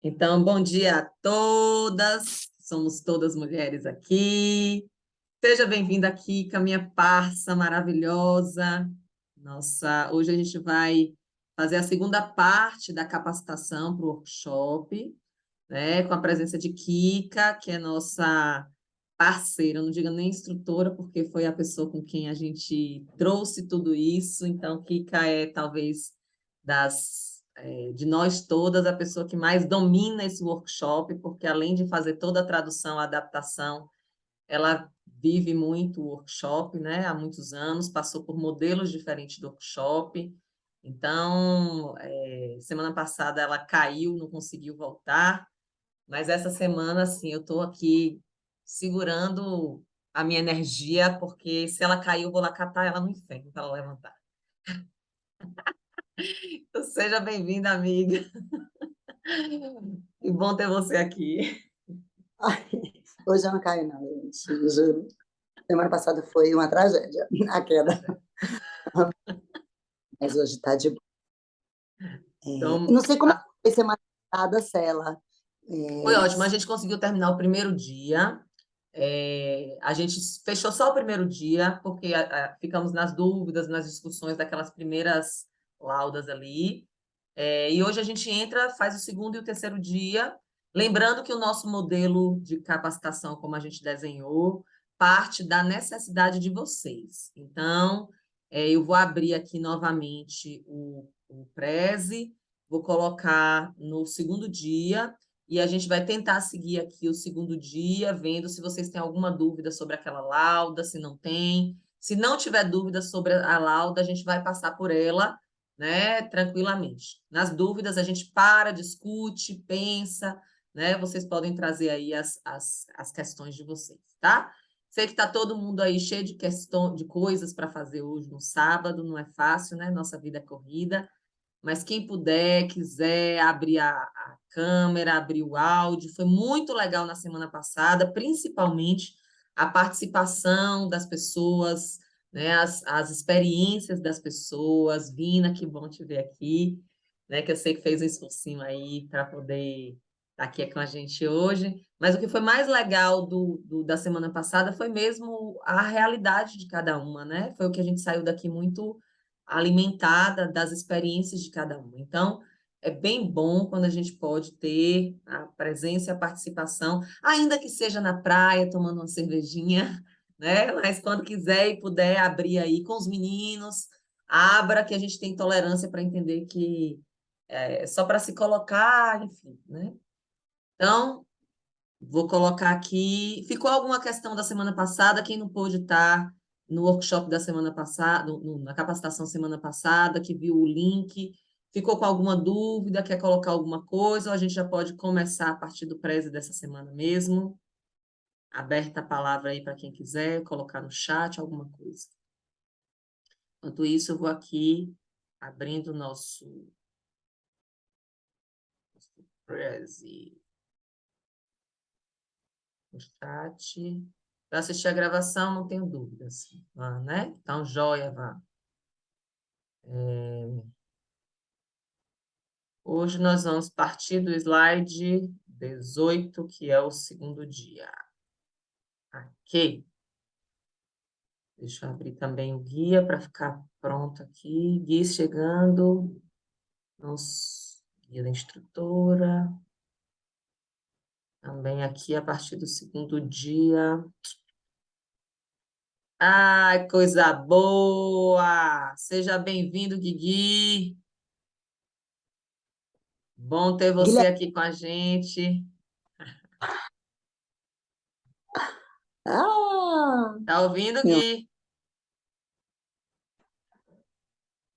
Então, bom dia a todas, somos todas mulheres aqui. Seja bem-vinda aqui com a minha parça maravilhosa. Hoje a gente vai fazer a segunda parte da capacitação para o workshop, né, com a presença de Kika, que é nossa parceira, eu não digo nem instrutora, porque foi a pessoa com quem a gente trouxe tudo isso. Então, Kika é talvez de nós todas a pessoa que mais domina esse workshop, porque além de fazer toda a tradução, a adaptação, ela vive muito o workshop, né? Há muitos anos, passou por modelos diferentes do workshop. Então, semana passada ela caiu, não conseguiu voltar, mas essa semana, assim, eu estou aqui segurando a minha energia, porque se ela cair, eu vou lá catar ela no inferno para ela levantar. Então, seja bem-vinda, amiga. Que bom ter você aqui. Ai, hoje eu não caio, não, gente, eu juro. Semana passada foi uma tragédia, a queda, mas hoje está de boa. Então, Não sei como foi semana passada, Cela. foi ótimo. A gente conseguiu terminar o primeiro dia. A gente fechou só o primeiro dia, porque ficamos nas dúvidas, nas discussões daquelas primeiras laudas ali. E hoje a gente entra, faz o segundo e o terceiro dia, lembrando que o nosso modelo de capacitação, como a gente desenhou, parte da necessidade de vocês. Então, eu vou abrir aqui novamente o Prezi, vou colocar no segundo dia, e a gente vai tentar seguir aqui o segundo dia, vendo se vocês têm alguma dúvida sobre aquela lauda, se não tem. Se não tiver dúvida sobre a lauda, a gente vai passar por ela, né, tranquilamente. Nas dúvidas, a gente para, discute, pensa, né? Vocês podem trazer aí as questões de vocês, tá? Sei que está todo mundo aí cheio de coisas para fazer hoje no sábado, não é fácil, né? Nossa vida é corrida, mas quem puder, quiser abrir a câmera, abrir o áudio, foi muito legal na semana passada, principalmente a participação das pessoas, né, as experiências das pessoas. Vina, que bom te ver aqui, né, que eu sei que fez um esforcinho aí para poder estar aqui com a gente hoje. Mas o que foi mais legal da semana passada foi mesmo a realidade de cada uma, né? Foi o que a gente saiu daqui muito alimentada das experiências de cada uma. Então, é bem bom quando a gente pode ter a presença e a participação, ainda que seja na praia, tomando uma cervejinha, né? Mas quando quiser e puder abrir aí com os meninos, abra, que a gente tem tolerância para entender que é só para se colocar, enfim, né? Então, vou colocar aqui. Ficou alguma questão da semana passada? Quem não pôde estar no workshop da semana passada, na capacitação semana passada, que viu o link, ficou com alguma dúvida, quer colocar alguma coisa, ou a gente já pode começar a partir do Prezi dessa semana mesmo? Aberta a palavra aí para quem quiser, colocar no chat alguma coisa. Enquanto isso, eu vou aqui abrindo o nosso Prezi. O chat. Para assistir a gravação, não tenho dúvidas, né? Então, joia, Vá. Hoje nós vamos partir do slide 18, que é o segundo dia. Ok. Deixa eu abrir também o guia para ficar pronto aqui. Guia chegando. Nosso guia da instrutora. Também aqui a partir do segundo dia. Ai, coisa boa! Seja bem-vindo, Guigui. Bom ter você Guilherme, aqui com a gente. ah, Tá ouvindo, meu, Gui?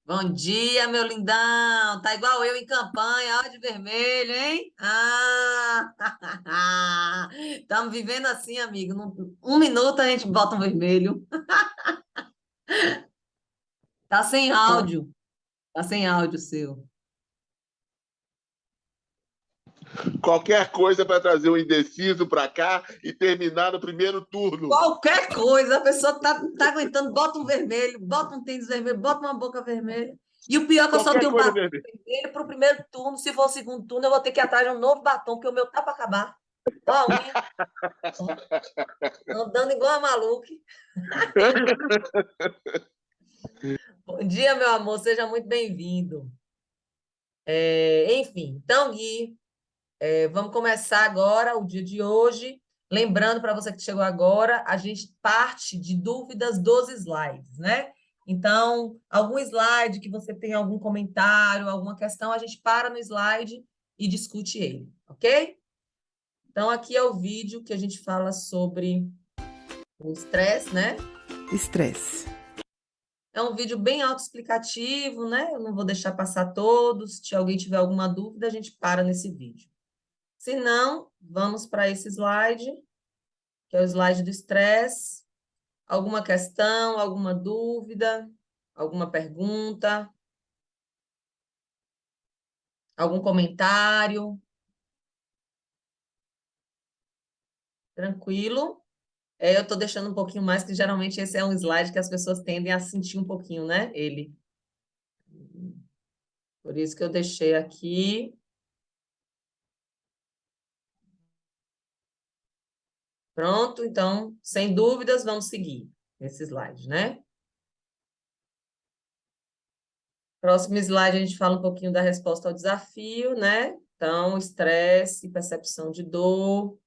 Bom dia, meu lindão. Tá igual eu em campanha, ó, de vermelho, hein? Estamos vivendo assim, amigo. Um minuto a gente bota um vermelho. Tá sem áudio. Tá sem áudio seu. Qualquer coisa para trazer um indeciso para cá e terminar no primeiro turno. Qualquer coisa, a pessoa tá aguentando, bota um vermelho, bota um tênis vermelho, bota uma boca vermelha. E o pior é que eu só Qualquer tenho coisa batom vermelha. vermelho para o primeiro turno. Se for o segundo turno, eu vou ter que ir atrás de um novo batom, porque o meu tá para acabar. Ó a unha, ó, andando igual a maluca. Bom dia, meu amor, seja muito bem-vindo. Enfim, então, Gui, vamos começar agora o dia de hoje. Lembrando para você que chegou agora, a gente parte de dúvidas dos slides, né? Então, algum slide que você tem algum comentário, alguma questão, a gente para no slide e discute ele, ok? Então, aqui é o vídeo que a gente fala sobre o estresse, né? Estresse. É um vídeo bem autoexplicativo, né? Eu não vou deixar passar todos. Se alguém tiver alguma dúvida, a gente para nesse vídeo. Se não, vamos para esse slide, que é o slide do estresse. Alguma questão, alguma dúvida, alguma pergunta, algum comentário? Tranquilo? Eu estou deixando um pouquinho mais, que geralmente esse é um slide que as pessoas tendem a sentir um pouquinho, né? Ele. Por isso que eu deixei aqui. Pronto, então, sem dúvidas, vamos seguir esse slide, né? Próximo slide, a gente fala um pouquinho da resposta ao desafio, né? Então, estresse, percepção de dor.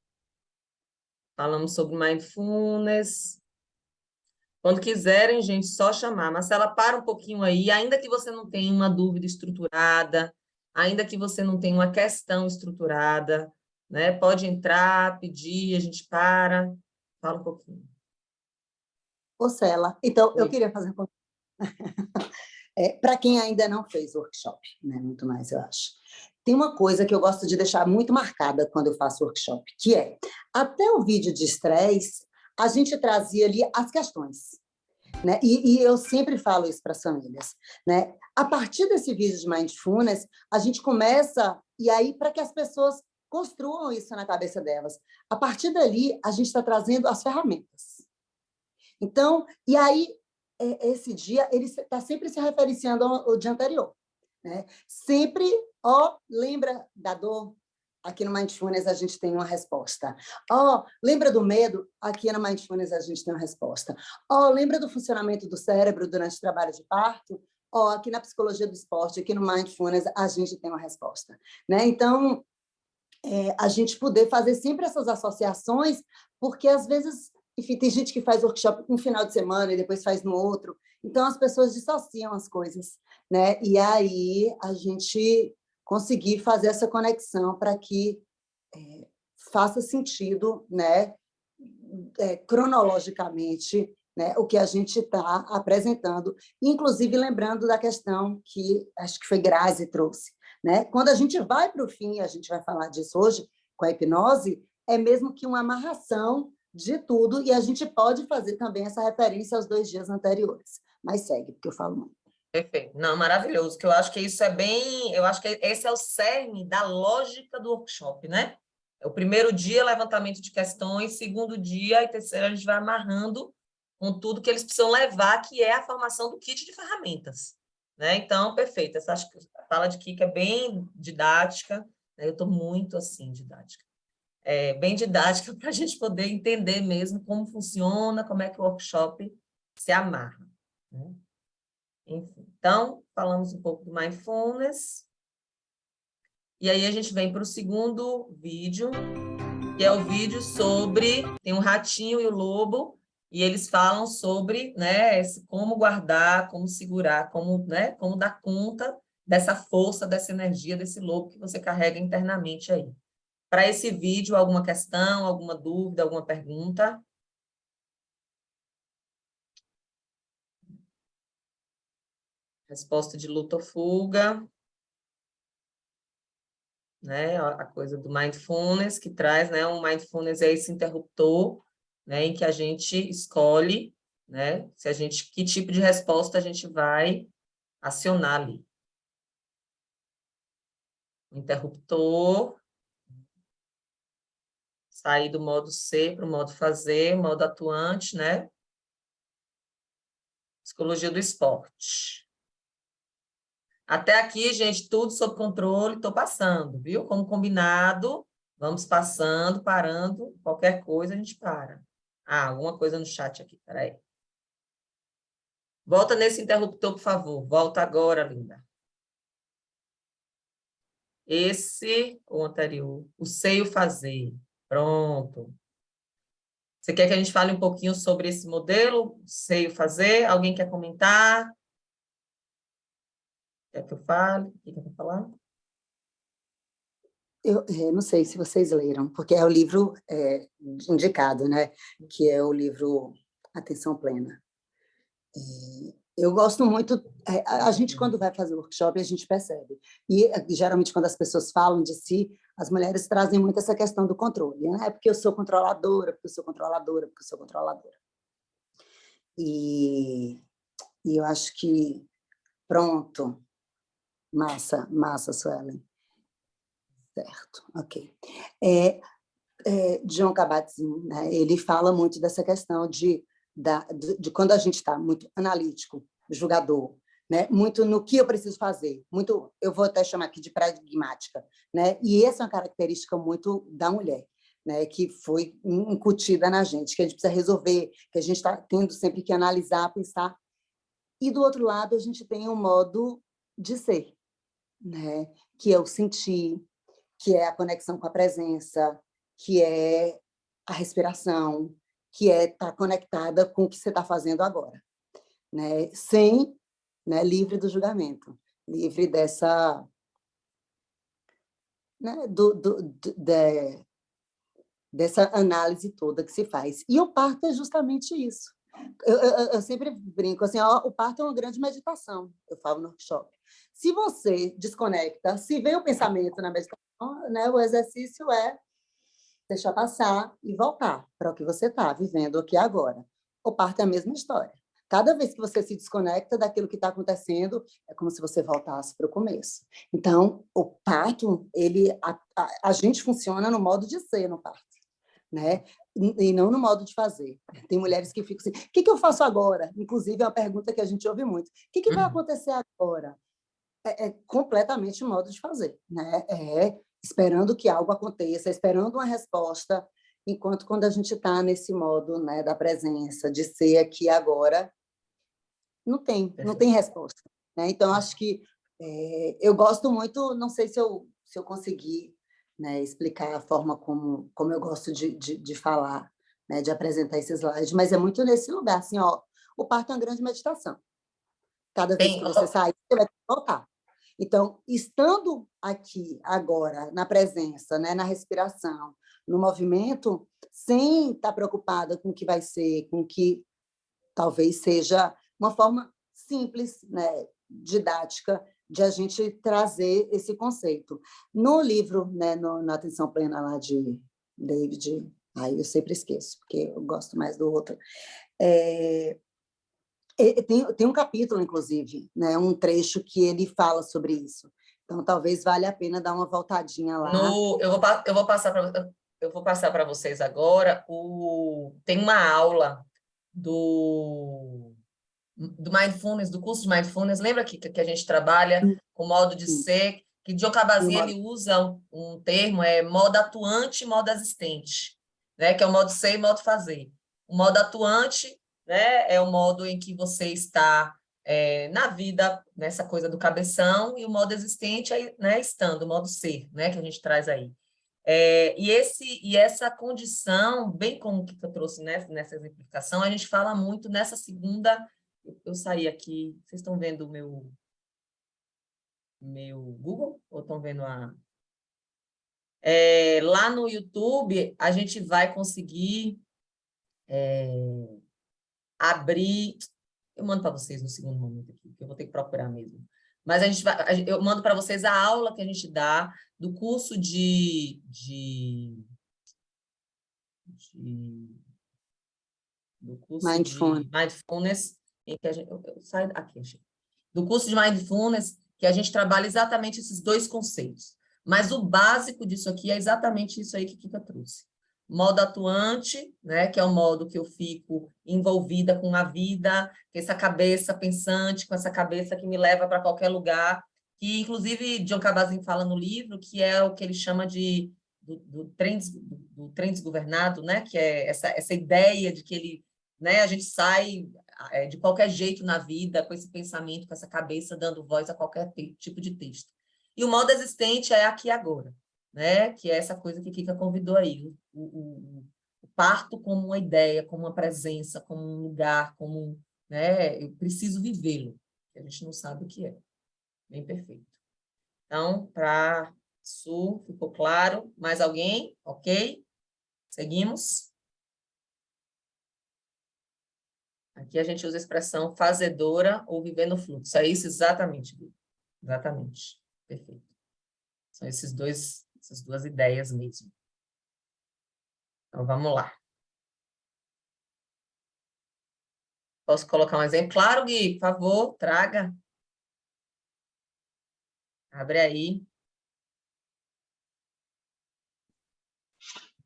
Falamos sobre mindfulness. Quando quiserem, gente, só chamar. Marcela, para um pouquinho aí, ainda que você não tenha uma dúvida estruturada, ainda que você não tenha uma questão estruturada, né? Pode entrar, pedir, a gente para, fala um pouquinho. Ô, Cela, então, eu Oi. queria fazer um para quem ainda não fez workshop, né, muito mais, eu acho. Tem uma coisa que eu gosto de deixar muito marcada quando eu faço workshop, que é, até o vídeo de estresse, a gente trazia ali as questões, né? E eu sempre falo isso para as famílias, né? A partir desse vídeo de mindfulness, a gente começa, e aí para que as pessoas construam isso na cabeça delas. A partir dali, a gente está trazendo as ferramentas. Então, e aí, esse dia, ele está sempre se referenciando ao dia anterior. Né? Sempre, lembra da dor? Aqui no Mindfulness a gente tem uma resposta. Lembra do medo? Aqui no Mindfulness a gente tem uma resposta. Lembra do funcionamento do cérebro durante o trabalho de parto? Aqui na psicologia do esporte, aqui no Mindfulness, a gente tem uma resposta. Né? Então, a gente poder fazer sempre essas associações, porque às vezes, enfim, tem gente que faz workshop um final de semana e depois faz no outro, então as pessoas dissociam as coisas, né? E aí a gente conseguir fazer essa conexão para que faça sentido, né? Cronologicamente, né, o que a gente está apresentando, inclusive lembrando da questão que acho que foi Grazi trouxe. Né? Quando a gente vai para o fim, a gente vai falar disso hoje com a hipnose, é mesmo que uma amarração de tudo, e a gente pode fazer também essa referência aos 2 dias anteriores. Mas segue, porque eu falo muito. Perfeito. Não, maravilhoso, que eu acho que isso é bem, eu acho que esse é o cerne da lógica do workshop, né? O primeiro dia, levantamento de questões, segundo dia e terceiro a gente vai amarrando com tudo que eles precisam levar, que é a formação do kit de ferramentas, né? Então, perfeito. Essa acho que a fala de Kika é bem didática, né? Eu estou muito assim, didática. Bem didática para a gente poder entender mesmo como funciona, como é que o workshop se amarra, né? Enfim, então, falamos um pouco do mindfulness. E aí a gente vem para o segundo vídeo, que é o vídeo sobre... Tem um ratinho e o lobo, e eles falam sobre, né, como guardar, como segurar, como, né, como dar conta dessa força, dessa energia, desse lobo que você carrega internamente aí. Para esse vídeo, alguma questão, alguma dúvida, alguma pergunta? Resposta de luta ou fuga. Né, a coisa do mindfulness, que traz, né, o mindfulness é esse interruptor, né, em que a gente escolhe, né, se a gente, que tipo de resposta a gente vai acionar ali. Interruptor, sair do modo ser para o modo fazer, modo atuante, né? Psicologia do esporte. Até aqui, gente, tudo sob controle, estou passando, viu? Como combinado, vamos passando, parando, qualquer coisa a gente para. Ah, alguma coisa no chat aqui, peraí. Volta nesse interruptor, por favor. Volta agora, linda. Esse, ou anterior, o sei o fazer. Pronto. Você quer que a gente fale um pouquinho sobre esse modelo, sei o fazer? Alguém quer comentar? Quer que eu fale? O que quer falar? Eu não sei se vocês leram, porque é o livro indicado, né? Que é o livro Atenção Plena. Eu gosto muito. A gente, quando vai fazer workshop, a gente percebe. E, geralmente, quando as pessoas falam de si, as mulheres trazem muito essa questão do controle. Né? É porque eu sou controladora, porque eu sou controladora, porque eu sou controladora. E eu acho que, pronto, massa, Suelen. Certo, ok. John Kabat-Zinn, né, ele fala muito dessa questão de quando a gente está muito analítico, julgador, né, muito no que eu preciso fazer, muito, eu vou até chamar aqui de pragmática, né, e essa é uma característica muito da mulher, né, que foi incutida na gente, que a gente precisa resolver, que a gente está tendo sempre que analisar, pensar. E, do outro lado, a gente tem um modo de ser, né, que é o sentir, que é a conexão com a presença, que é a respiração, que é estar conectada com o que você está fazendo agora, né? Sem, né, livre do julgamento, livre dessa, né, dessa análise toda que se faz. E o parto é justamente isso. Eu sempre brinco assim, ó, o parto é uma grande meditação, eu falo no workshop. Se você desconecta, se vem o pensamento na meditação, né, o exercício é deixar passar e voltar para o que você está vivendo aqui agora. O parto é a mesma história. Cada vez que você se desconecta daquilo que está acontecendo, é como se você voltasse para o começo. Então, o parto, a gente funciona no modo de ser no parto, né? E não no modo de fazer. Tem mulheres que ficam assim, o que eu faço agora? Inclusive, é uma pergunta que a gente ouve muito. O que vai acontecer agora? É completamente o modo de fazer, né? Esperando que algo aconteça, esperando uma resposta, enquanto quando a gente está nesse modo, né, da presença, de ser aqui agora, não tem resposta, né? Então, acho que eu gosto muito, não sei se eu consegui, né, explicar a forma como eu gosto de falar, né, de apresentar esses slides, mas é muito nesse lugar, assim, ó, o parto é uma grande meditação. Cada vez que você sair, você vai voltar. Então, estando aqui agora, na presença, né, na respiração, no movimento, sem estar preocupada com o que vai ser, com o que talvez seja uma forma simples, né, didática, de a gente trazer esse conceito. No livro, né, na Atenção Plena lá de David, eu sempre esqueço, porque eu gosto mais do outro, tem um capítulo, inclusive, né, um trecho que ele fala sobre isso. Então, talvez valha a pena dar uma voltadinha lá. Eu vou passar para vocês agora. Tem uma aula do Mindfulness, do curso de Mindfulness. Lembra que a gente trabalha com modo de ser? Que John Kabat-Zinn ele usa um termo, modo atuante e modo existente, né? Que é o modo ser e modo fazer. O modo atuante, né, é o modo em que você está na vida, nessa coisa do cabeção, e o modo existente é, né, estando, o modo ser, né, que a gente traz aí. E essa condição, bem como que eu trouxe nessa exemplificação, a gente fala muito nessa segunda. Eu saí aqui, vocês estão vendo o meu Google? Ou estão vendo lá no YouTube, a gente vai conseguir abrir. Eu mando para vocês no segundo momento aqui, que eu vou ter que procurar mesmo. Mas eu mando para vocês a aula que a gente dá do curso do curso de Mindfulness, em que a gente, eu saio aqui, achei. Do curso de Mindfulness, que a gente trabalha exatamente esses dois conceitos. Mas o básico disso aqui é exatamente isso aí que Kika trouxe. Modo atuante, né, que é o modo que eu fico envolvida com a vida, com essa cabeça pensante, com essa cabeça que me leva para qualquer lugar, que, inclusive, John Kabat-Zinn fala no livro, que é o que ele chama do trem desgovernado, né? Que é essa ideia de que a gente sai de qualquer jeito na vida, com esse pensamento, com essa cabeça, dando voz a qualquer tipo de texto. E o modo existente é aqui e agora, né? Que é essa coisa que Kika convidou aí, o parto como uma ideia, como uma presença, como um lugar, como, né? Eu preciso vivê-lo, que a gente não sabe o que é. Bem perfeito. Então, para Su, ficou claro? Mais alguém? Ok? Seguimos? Aqui a gente usa a expressão fazedora ou viver no fluxo. É isso exatamente, Bia. Exatamente. Perfeito. São essas duas ideias mesmo. Então, vamos lá. Posso colocar um exemplo? Claro, Gui, por favor, traga. Abre aí.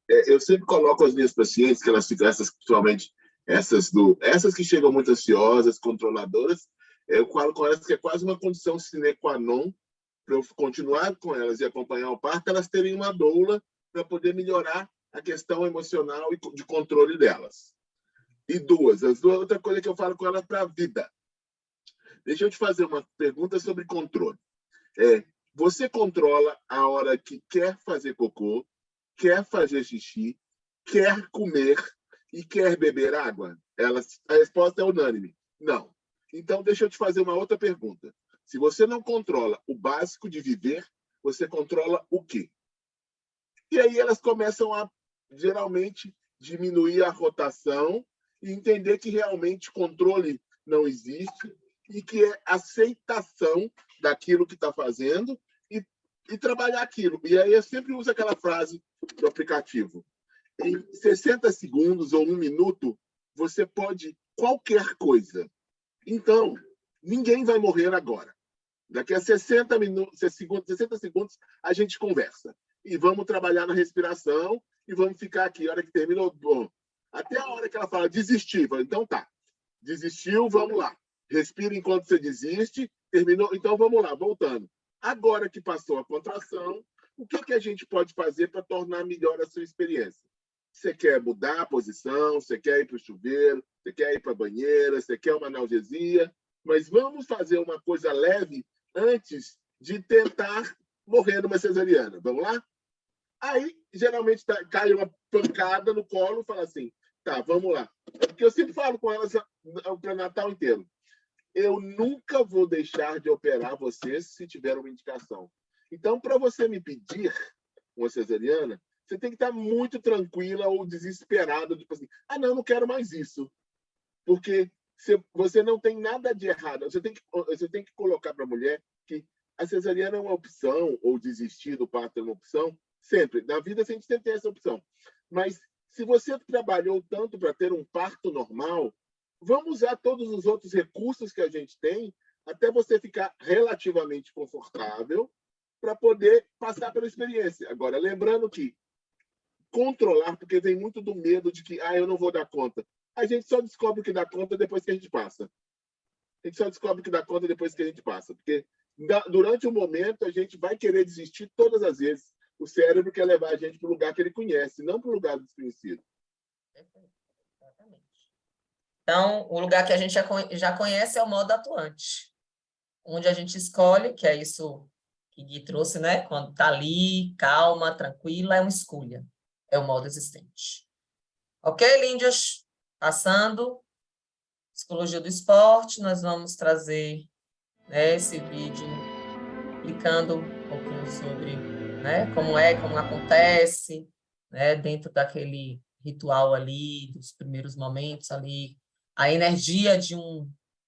Eu sempre coloco as minhas pacientes, que elas ficam, principalmente essas que chegam muito ansiosas, controladoras, eu falo com elas que é quase uma condição sine qua non para eu continuar com elas e acompanhar o parto, elas terem uma doula para poder melhorar a questão emocional e de controle delas. E outra coisa que eu falo com elas para a vida. Deixa eu te fazer uma pergunta sobre controle. Você controla a hora que quer fazer cocô, quer fazer xixi, quer comer e quer beber água? A resposta é unânime. Não. Então, deixa eu te fazer uma outra pergunta. Se você não controla o básico de viver, você controla o quê? E aí elas começam a, geralmente, diminuir a rotação e entender que realmente controle não existe e que é aceitação daquilo que está fazendo e trabalhar aquilo. E aí eu sempre uso aquela frase do aplicativo. Em 60 segundos ou 1 minuto, você pode qualquer coisa. Então, ninguém vai morrer agora. Daqui a 60 segundos, a gente conversa. E vamos trabalhar na respiração e vamos ficar aqui. A hora que terminou, bom, até a hora que ela fala desistir. Então tá, desistiu, vamos lá. Respira enquanto você desiste, terminou, então vamos lá, voltando. Agora que passou a contração, o que a gente pode fazer para tornar melhor a sua experiência? Você quer mudar a posição, você quer ir para o chuveiro, você quer ir para a banheira, você quer uma analgesia, mas vamos fazer uma coisa leve antes de tentar morrer numa cesariana. Vamos lá? Aí, geralmente, cai uma pancada no colo e fala assim, tá, vamos lá. É porque eu sempre falo com elas o pré-natal inteiro. Eu nunca vou deixar de operar você se tiver uma indicação. Então, para você me pedir uma cesariana, você tem que estar muito tranquila ou desesperada, tipo assim, não quero mais isso. Porque você não tem nada de errado. Você tem que colocar para a mulher que a cesariana é uma opção, ou desistir do parto é uma opção, sempre. Na vida, a gente sempre tem essa opção. Mas se você trabalhou tanto para ter um parto normal, vamos usar todos os outros recursos que a gente tem até você ficar relativamente confortável para poder passar pela experiência. Agora, lembrando que controlar, porque vem muito do medo de que eu não vou dar conta. A gente só descobre que dá conta depois que a gente passa. A gente só descobre que dá conta depois que a gente passa. Porque durante o momento a gente vai querer desistir todas as vezes. O cérebro quer levar a gente para o lugar que ele conhece, não para o lugar desconhecido. Exatamente. Então, o lugar que a gente já conhece é o modo atuante, onde a gente escolhe, que é isso que Gui trouxe, né? Quando está ali, calma, tranquila, é uma escolha. É o modo existente. Ok, Líndias? Passando. Psicologia do esporte, nós vamos trazer, né, esse vídeo explicando um pouquinho sobre, né, como acontece, né, dentro daquele ritual ali, dos primeiros momentos ali, a energia de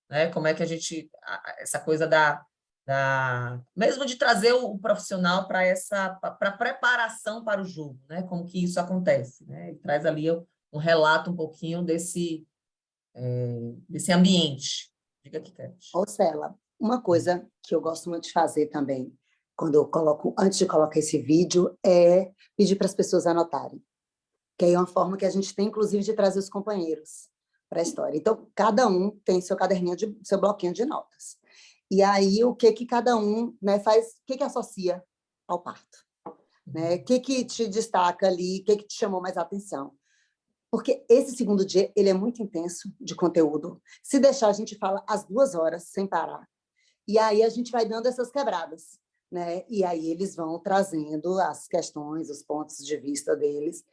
né, como é que a gente, essa coisa mesmo de trazer o profissional para a preparação para o jogo, né, como que isso acontece, né, ele traz ali um relato um pouquinho desse ambiente. Diga aqui, Cat. Ô, Cela, uma coisa que eu gosto muito de fazer também, antes de colocar esse vídeo, é pedir para as pessoas anotarem. Que aí é uma forma que a gente tem, inclusive, de trazer os companheiros para a história. Então, cada um tem seu caderninho, seu bloquinho de notas. E aí, o que cada um, né, faz, o que associa ao parto? Né? O que te destaca ali, o que te chamou mais a atenção? Porque esse segundo dia, ele é muito intenso de conteúdo. Se deixar, a gente fala às 2 horas, sem parar. E aí a gente vai dando essas quebradas, né? E aí eles vão trazendo as questões, os pontos de vista deles.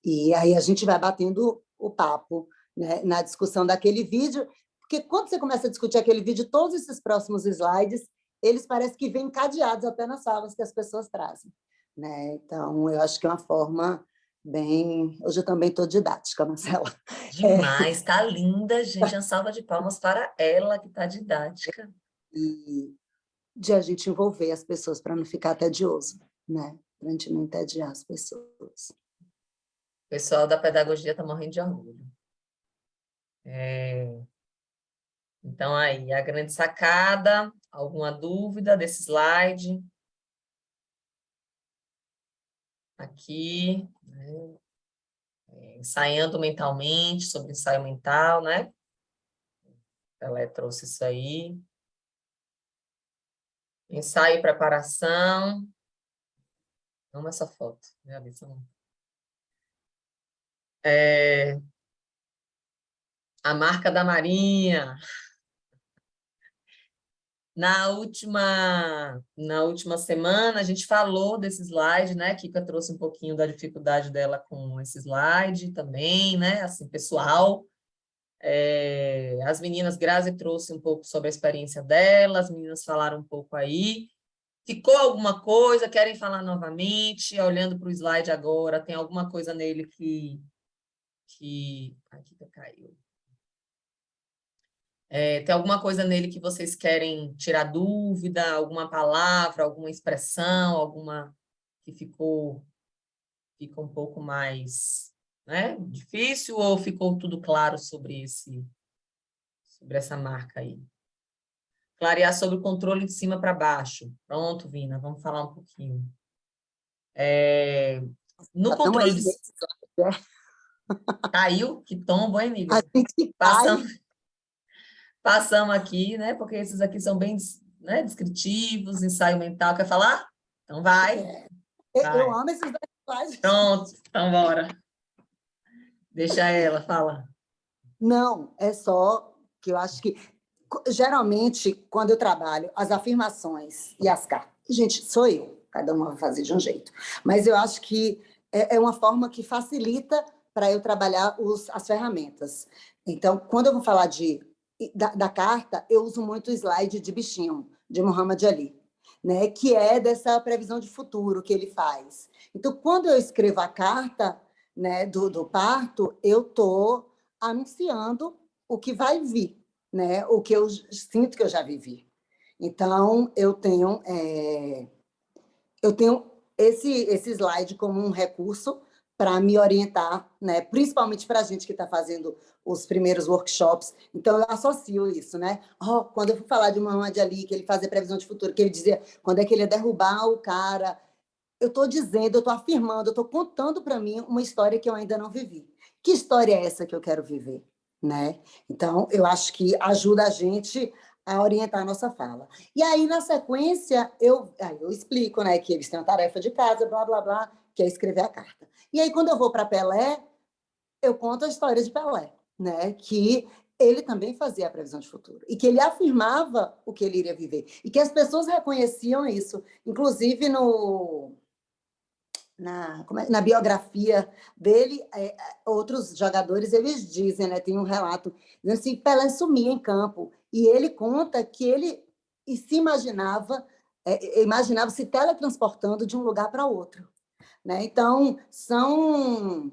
E aí a gente vai batendo o papo, né, na discussão daquele vídeo, porque quando você começa a discutir aquele vídeo, todos esses próximos slides, eles parecem que vêm encadeados até nas falas que as pessoas trazem, né? Então, eu acho que é uma forma bem... Hoje eu também estou didática, Marcela. Demais, tá linda, gente. Uma salva de palmas para ela, que tá didática. E de a gente envolver as pessoas para não ficar tedioso, né? Para a gente não entediar as pessoas. O pessoal da pedagogia está morrendo de orgulho. Então, aí, a grande sacada, alguma dúvida desse slide? Aqui, né? Ensaiando mentalmente, sobre ensaio mental, né? Ela trouxe isso aí. Ensaio e preparação. Amo essa foto. Né, Alissa? A marca da Marinha. Na última semana, a gente falou desse slide, né? Kika trouxe um pouquinho da dificuldade dela com esse slide também, né? Assim, pessoal. As meninas, Grazi trouxe um pouco sobre a experiência dela, as meninas falaram um pouco aí. Ficou alguma coisa? Querem falar novamente? Olhando para o slide agora, tem alguma coisa nele que... Aqui que caiu. Tem alguma coisa nele que vocês querem tirar dúvida? Alguma palavra, alguma expressão, alguma que fica um pouco mais, né, difícil, ou ficou tudo claro sobre essa marca aí? Clarear sobre o controle de cima para baixo. Pronto, Vina, vamos falar um pouquinho. No controle de... Caiu? Que tombo, hein, amiga? A gente cai. Passamos aqui, né? Porque esses aqui são bem, né, descritivos, ensaio mental. Quer falar? Então vai. Eu amo esses dois slides. Pronto, então bora. Deixa ela, fala. Não, é só que eu acho que, geralmente, quando eu trabalho, as afirmações e as cartas... Gente, sou eu, cada uma vai fazer de um jeito. Mas eu acho que é uma forma que facilita para eu trabalhar as ferramentas. Então, quando eu vou falar da carta, eu uso muito o slide de bichinho, de Muhammad Ali, né? Que é dessa previsão de futuro que ele faz. Então, quando eu escrevo a carta, né, do parto, eu estou anunciando o que vai vir, né? O que eu sinto que eu já vivi. Então, eu tenho esse slide como um recurso para me orientar, né? Principalmente para a gente que está fazendo os primeiros workshops. Então, eu associo isso, né? Quando eu fui falar de Muhammad Ali, que ele fazia previsão de futuro, que ele dizia quando é que ele ia derrubar o cara, eu estou dizendo, eu estou afirmando, eu estou contando para mim uma história que eu ainda não vivi. Que história é essa que eu quero viver? Né? Então, eu acho que ajuda a gente a orientar a nossa fala. E aí, na sequência, eu explico, né, que eles têm uma tarefa de casa, blá, blá, blá, que é escrever a carta. E aí, quando eu vou para Pelé, eu conto a história de Pelé, né, que ele também fazia a previsão de futuro, e que ele afirmava o que ele iria viver, e que as pessoas reconheciam isso, inclusive na biografia dele, outros jogadores, eles dizem, né, tem um relato, dizendo assim, Pelé sumia em campo, e ele conta que ele se imaginava se teletransportando de um lugar para outro. Né? Então, são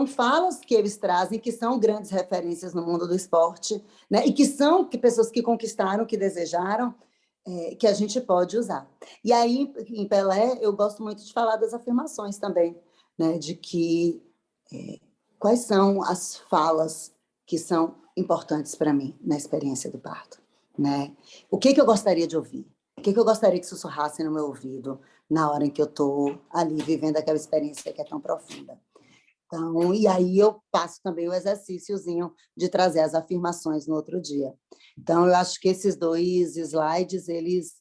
falas que eles trazem, que são grandes referências no mundo do esporte, né? E que são pessoas que conquistaram, que desejaram, que a gente pode usar. E aí, em Pelé, eu gosto muito de falar das afirmações também, né? De que quais são as falas que são importantes para mim na experiência do parto, né? O que eu gostaria de ouvir? O que eu gostaria que sussurrasse no meu ouvido na hora em que eu estou ali vivendo aquela experiência que é tão profunda? Então, e aí eu passo também o exercíciozinho de trazer as afirmações no outro dia. Então, eu acho que esses 2 slides, eles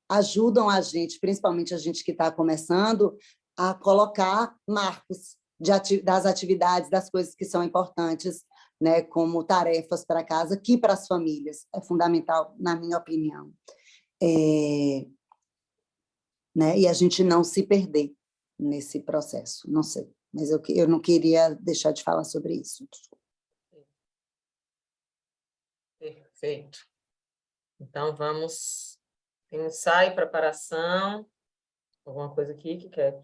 ajudam a gente, principalmente a gente que está começando, a colocar marcos das atividades, das coisas que são importantes, né, como tarefas para casa, que para as famílias é fundamental, na minha opinião. Né, e a gente não se perder nesse processo, não sei. Mas eu não queria deixar de falar sobre isso. Perfeito. Então, vamos... Tem ensaio, preparação, alguma coisa aqui que quer...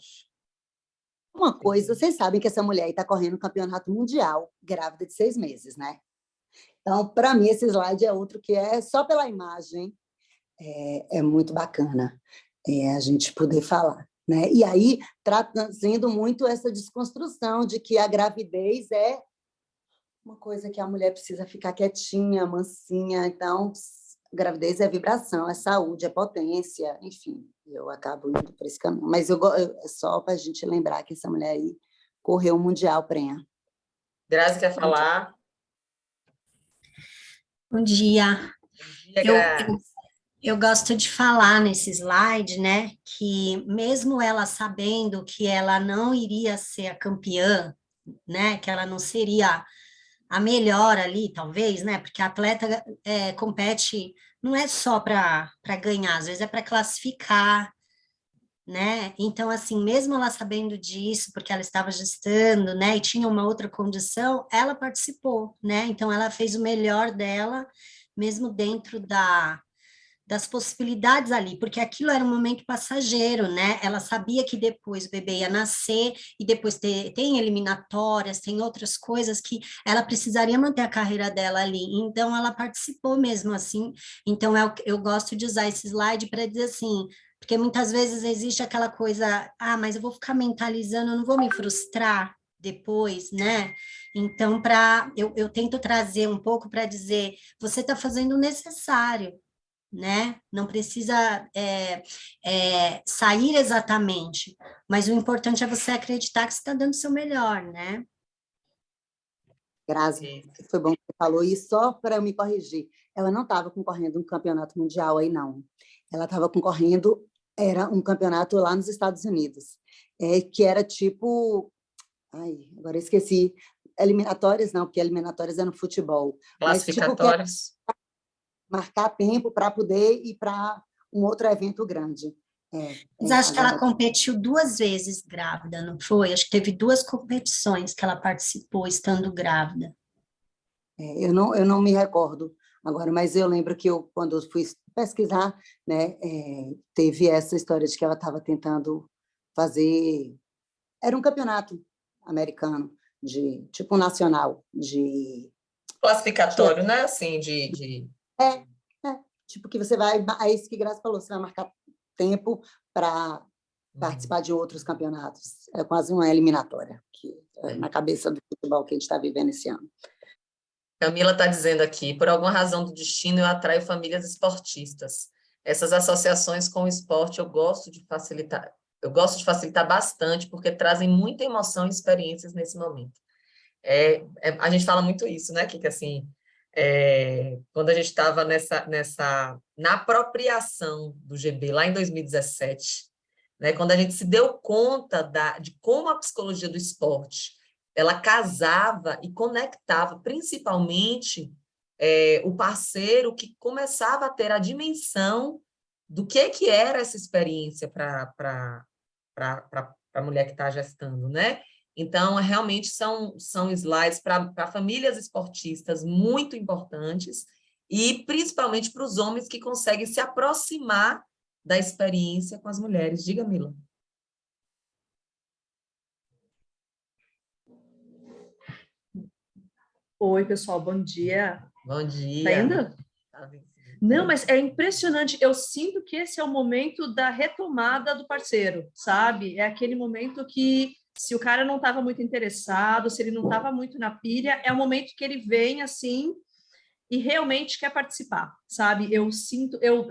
Uma coisa, vocês sabem que essa mulher está correndo o campeonato mundial, grávida de 6 meses, né? Então, para mim, esse slide é outro que é só pela imagem, é muito bacana a gente poder falar. Né? E aí, trazendo muito essa desconstrução de que a gravidez é uma coisa que a mulher precisa ficar quietinha, mansinha. Então, gravidez é vibração, é saúde, é potência, enfim, eu acabo indo por esse caminho. Mas é só para a gente lembrar que essa mulher aí correu o Mundial, Prenha. Grazi quer falar? Bom dia. Bom dia, Grazi. Eu gosto de falar nesse slide, né, que mesmo ela sabendo que ela não iria ser a campeã, né, que ela não seria a melhor ali, talvez, né, porque a atleta compete, não é só para ganhar, às vezes é para classificar, né, então, assim, mesmo ela sabendo disso, porque ela estava gestando, né, e tinha uma outra condição, ela participou, né, então ela fez o melhor dela, mesmo dentro das possibilidades ali, porque aquilo era um momento passageiro, né? Ela sabia que depois o bebê ia nascer e depois tem eliminatórias, tem outras coisas que ela precisaria manter a carreira dela ali. Então, ela participou mesmo assim. Então, eu gosto de usar esse slide para dizer assim, porque muitas vezes existe aquela coisa, mas eu vou ficar mentalizando, eu não vou me frustrar depois, né? Então, eu tento trazer um pouco para dizer, você está fazendo o necessário, né? Não precisa sair exatamente, mas o importante é você acreditar que você está dando o seu melhor, né? Grazi, foi bom que você falou isso, só para eu me corrigir. Ela não estava concorrendo um campeonato mundial aí, não. Ela estava concorrendo, era um campeonato lá nos Estados Unidos, que era tipo... Ai, agora eu esqueci. Eliminatórias, não, porque eliminatórias é no futebol. Classificatórias. Mas, tipo, marcar tempo para poder ir para um outro evento grande. Mas acho que ela competiu 2 vezes grávida, não foi? Acho que teve 2 competições que ela participou estando grávida. Eu não me recordo agora, mas eu lembro que quando eu fui pesquisar, né, teve essa história de que ela estava tentando fazer... Era um campeonato americano, tipo nacional, de... Classificatório, né? Assim, de... tipo que você vai... É isso que Graça falou, você vai marcar tempo para participar de outros campeonatos. É quase uma eliminatória, que na cabeça do futebol que a gente está vivendo esse ano. Camila está dizendo aqui, por alguma razão do destino, eu atraio famílias esportistas. Essas associações com o esporte eu gosto de facilitar bastante, porque trazem muita emoção e experiências nesse momento. A gente fala muito isso, né, Kika? Assim, quando a gente estava na apropriação do GB, lá em 2017, né, quando a gente se deu conta de como a psicologia do esporte ela casava e conectava, principalmente, o parceiro que começava a ter a dimensão do que era essa experiência para a mulher que está gestando, né? Então, realmente são slides para famílias esportistas muito importantes e, principalmente, para os homens que conseguem se aproximar da experiência com as mulheres. Diga, Mila. Oi, pessoal, bom dia. Bom dia. Tá indo? Não, mas é impressionante. Eu sinto que esse é o momento da retomada do parceiro, sabe? É aquele momento que, se o cara não estava muito interessado, se ele não estava muito na pilha, é o momento que ele vem assim e realmente quer participar, sabe? É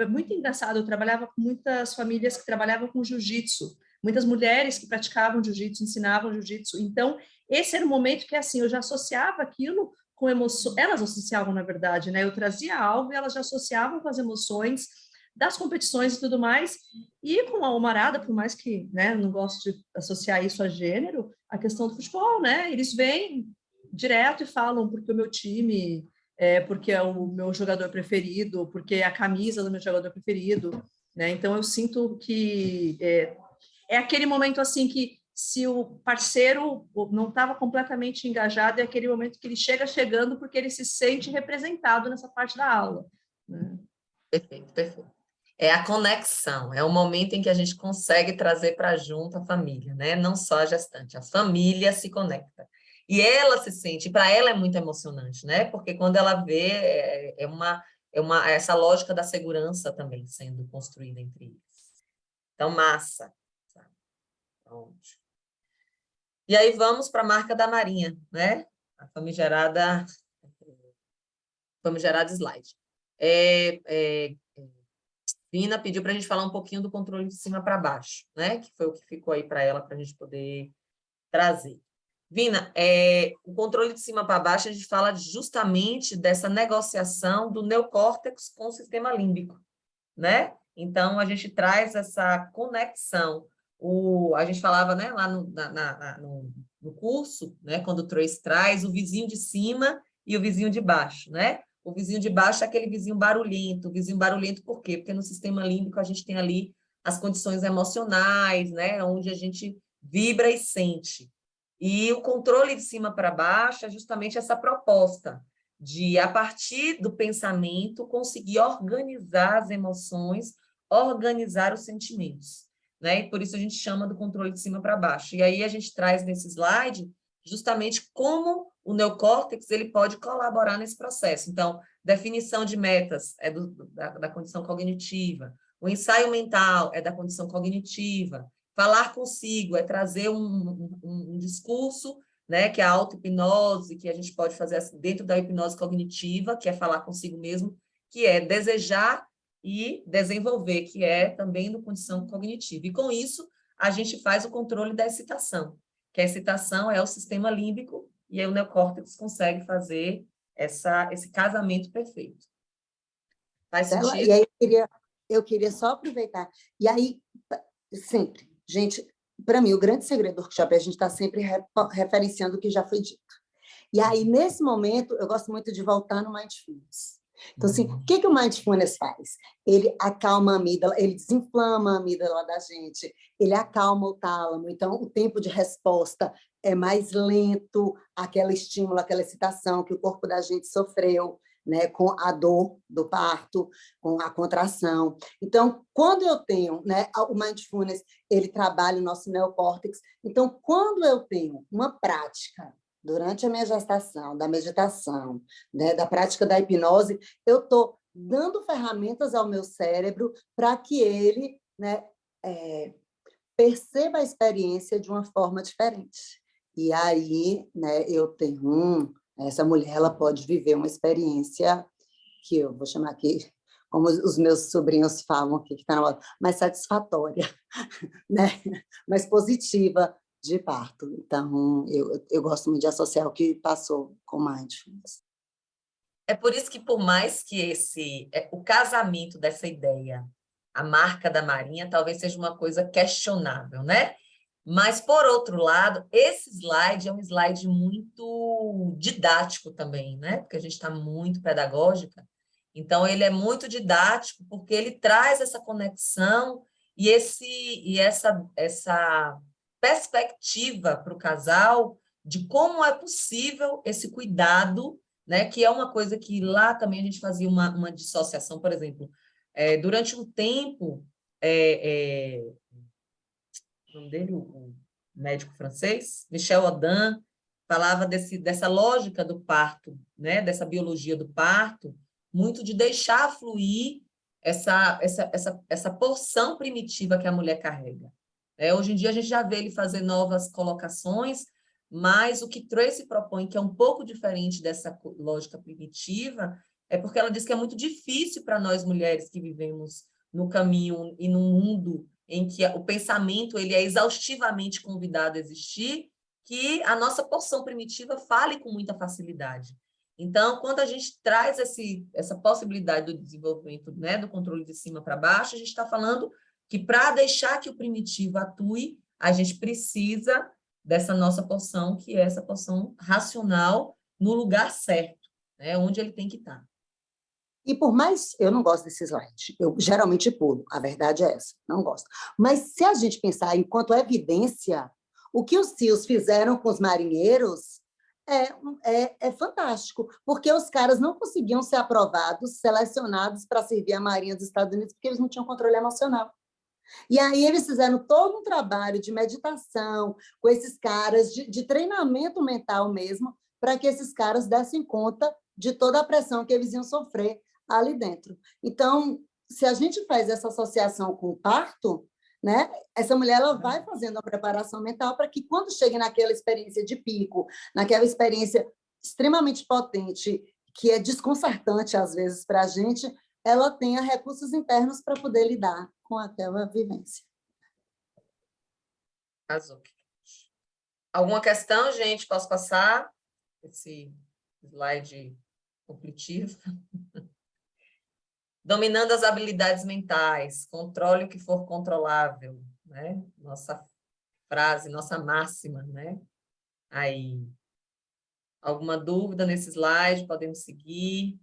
muito engraçado. Eu trabalhava com muitas famílias que trabalhavam com jiu-jitsu, muitas mulheres que praticavam jiu-jitsu, ensinavam jiu-jitsu. Então, esse era o momento que, assim, eu já associava aquilo com emoções, elas associavam, na verdade, né? Eu trazia algo e elas já associavam com as emoções das competições e tudo mais, e com a Almarada, por mais que, né, eu não gosto de associar isso a gênero, a questão do futebol, né? Eles vêm direto e falam porque o meu time, porque é o meu jogador preferido, porque é a camisa do meu jogador preferido, né? Então eu sinto que é aquele momento assim que se o parceiro não estava completamente engajado, é aquele momento que ele chega chegando porque ele se sente representado nessa parte da aula, né? Perfeito, perfeito. É a conexão, é o momento em que a gente consegue trazer para junto a família, né? Não só a gestante, a família se conecta. E ela se sente, para ela é muito emocionante, né? Porque quando ela vê, essa lógica da segurança também sendo construída entre eles. Então, massa. Pronto. E aí vamos para a marca da Marinha, né? A famigerada slide. Vina pediu para a gente falar um pouquinho do controle de cima para baixo, né? Que foi o que ficou aí para ela, para a gente poder trazer. Vina, o controle de cima para baixo, a gente fala justamente dessa negociação do neocórtex com o sistema límbico, né? Então, a gente traz essa conexão. A gente falava, né, lá no curso, né, quando o Trace traz o vizinho de cima e o vizinho de baixo, né? O vizinho de baixo é aquele vizinho barulhento. O vizinho barulhento por quê? Porque no sistema límbico a gente tem ali as condições emocionais, né, onde a gente vibra e sente. E o controle de cima para baixo é justamente essa proposta de, a partir do pensamento, conseguir organizar as emoções, organizar os sentimentos, né? E por isso a gente chama do controle de cima para baixo. E aí a gente traz nesse slide justamente como o neocórtex ele pode colaborar nesse processo. Então, definição de metas é da condição cognitiva, o ensaio mental é da condição cognitiva, falar consigo é trazer um discurso, né, que é a auto-hipnose, que a gente pode fazer dentro da hipnose cognitiva, que é falar consigo mesmo, que é desejar e desenvolver, que é também da condição cognitiva. E com isso, a gente faz o controle da excitação, que a excitação é o sistema límbico, e aí o neocórtex consegue fazer esse casamento perfeito. Faz sentido? E aí eu queria só aproveitar. E aí, sempre, gente, para mim, o grande segredo do workshop é a gente estar sempre referenciando o que já foi dito. E aí, nesse momento, eu gosto muito de voltar no Mindfulness. Então, assim, o que o Mindfulness faz? Ele acalma a amígdala, ele desinflama a amígdala da gente, ele acalma o tálamo, então o tempo de resposta é mais lento, aquele estímulo, aquela excitação que o corpo da gente sofreu, né, com a dor do parto, com a contração. Então, quando eu tenho, né, o Mindfulness, ele trabalha o nosso neocórtex. Então, quando eu tenho uma prática durante a minha gestação, da meditação, né, da prática da hipnose, eu estou dando ferramentas ao meu cérebro para que ele, né, perceba a experiência de uma forma diferente. E aí, né, eu tenho essa mulher, ela pode viver uma experiência que eu vou chamar aqui, como os meus sobrinhos falam aqui, que está na moda, mais satisfatória, né? Mais positiva de parto. Então, eu gosto muito de associar o que passou com Mindfulness. É por isso que, por mais que o casamento dessa ideia, a marca da Marinha, talvez seja uma coisa questionável, né? Mas, por outro lado, esse slide é um slide muito didático também, né? Porque a gente está muito pedagógica. Então, ele é muito didático porque ele traz essa conexão e essa perspectiva para o casal de como é possível esse cuidado, né? Que é uma coisa que lá também a gente fazia uma dissociação, por exemplo, durante um tempo, o nome dele, o médico francês, Michel Audin, falava dessa lógica do parto, né? Dessa biologia do parto, muito de deixar fluir essa porção primitiva que a mulher carrega. Hoje em dia a gente já vê ele fazer novas colocações, mas o que Tracy propõe, que é um pouco diferente dessa lógica primitiva, é porque ela diz que é muito difícil para nós mulheres que vivemos no caminho e no mundo em que o pensamento ele é exaustivamente convidado a existir, que a nossa porção primitiva fale com muita facilidade. Então, quando a gente traz essa possibilidade do desenvolvimento, né, do controle de cima para baixo, a gente está falando que para deixar que o primitivo atue, a gente precisa dessa nossa porção, que é essa porção racional no lugar certo, né, onde ele tem que estar. E por mais... Eu não gosto desse slide, eu geralmente pulo, a verdade é essa, não gosto. Mas se a gente pensar enquanto evidência, o que os CIOs fizeram com os marinheiros é fantástico, porque os caras não conseguiam ser aprovados, selecionados para servir a Marinha dos Estados Unidos, porque eles não tinham controle emocional. E aí eles fizeram todo um trabalho de meditação com esses caras, de treinamento mental mesmo, para que esses caras dessem conta de toda a pressão que eles iam sofrer ali dentro. Então, se a gente faz essa associação com o parto, né, essa mulher ela vai fazendo a preparação mental para que, quando chegue naquela experiência de pico, naquela experiência extremamente potente, que é desconcertante às vezes para a gente, ela tenha recursos internos para poder lidar com aquela vivência. Azul. Alguma questão, gente? Posso passar esse slide conclutivo? Dominando as habilidades mentais, controle o que for controlável, né? Nossa frase, nossa máxima, né? Aí, alguma dúvida nesse slide? Podemos seguir.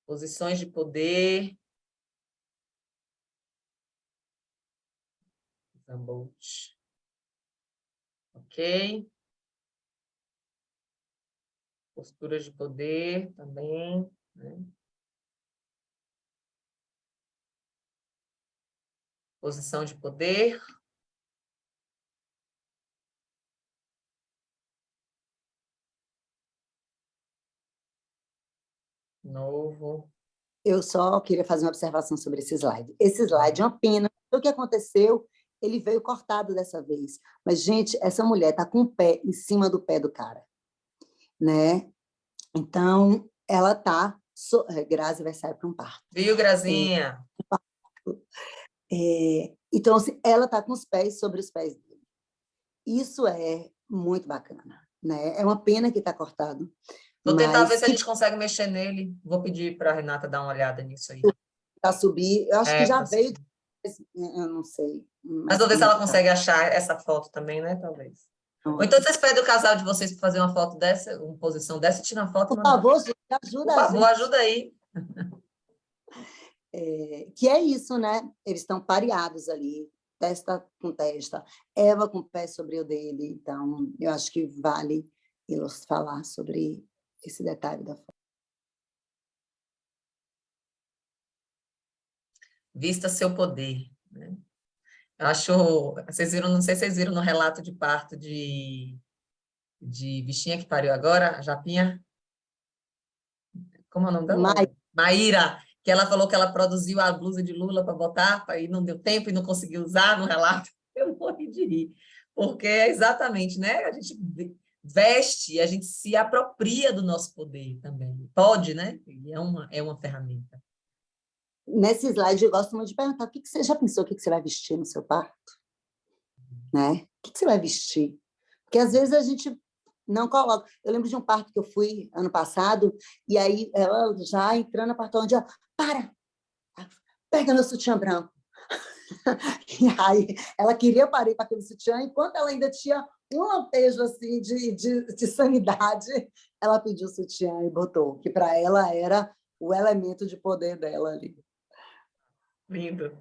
Posições de poder. Zambolt. Ok. Posturas de poder também, né? Posição de poder. Novo. Eu só queria fazer uma observação sobre esse slide. Esse slide é uma pena. O que aconteceu, ele veio cortado dessa vez. Mas, gente, essa mulher está com o pé em cima do pé do cara, né? Então, ela está... Grazi vai sair para um parto. Viu, Grazinha? Então, assim, ela está com os pés sobre os pés dele. Isso é muito bacana, né? É uma pena que está cortado. Vou tentar ver se a gente consegue mexer nele. Vou pedir para a Renata dar uma olhada nisso aí. Para subir, eu acho que já veio, subir. eu não sei. Mas vou ver se ela consegue achar essa foto também, né? Talvez. Ou então vocês pedem o casal de vocês para fazer uma foto dessa, uma posição dessa, e tirar uma foto. Por favor, gente, ajuda Por favor, ajuda aí. Que é isso, né? Eles estão pareados ali, testa com testa, Eva com o pé sobre o dele. Então, eu acho que vale falar sobre esse detalhe da foto. Vista seu poder, né? Eu acho, vocês viram, não sei se vocês viram no relato de parto de bichinha que pariu agora, a Japinha. Como é o nome dela? Maíra, que ela falou que ela produziu a blusa de Lula para botar, e não deu tempo e não conseguiu usar no relato. Eu morri de rir, porque é exatamente, né? A gente veste, a gente se apropria do nosso poder também. Pode, né? E é uma ferramenta. Nesse slide, eu gosto muito de perguntar: o que você já pensou, o que você vai vestir no seu parto? Né? O que você vai vestir? Porque, às vezes, a gente não coloca. Eu lembro de um parto que eu fui ano passado, e aí ela já entrando na parto, onde ela, pega meu sutiã branco. E aí ela queria parir para aquele sutiã, enquanto ela ainda tinha um lampejo assim, de sanidade, ela pediu o sutiã e botou, que para ela era o elemento de poder dela ali. Lindo.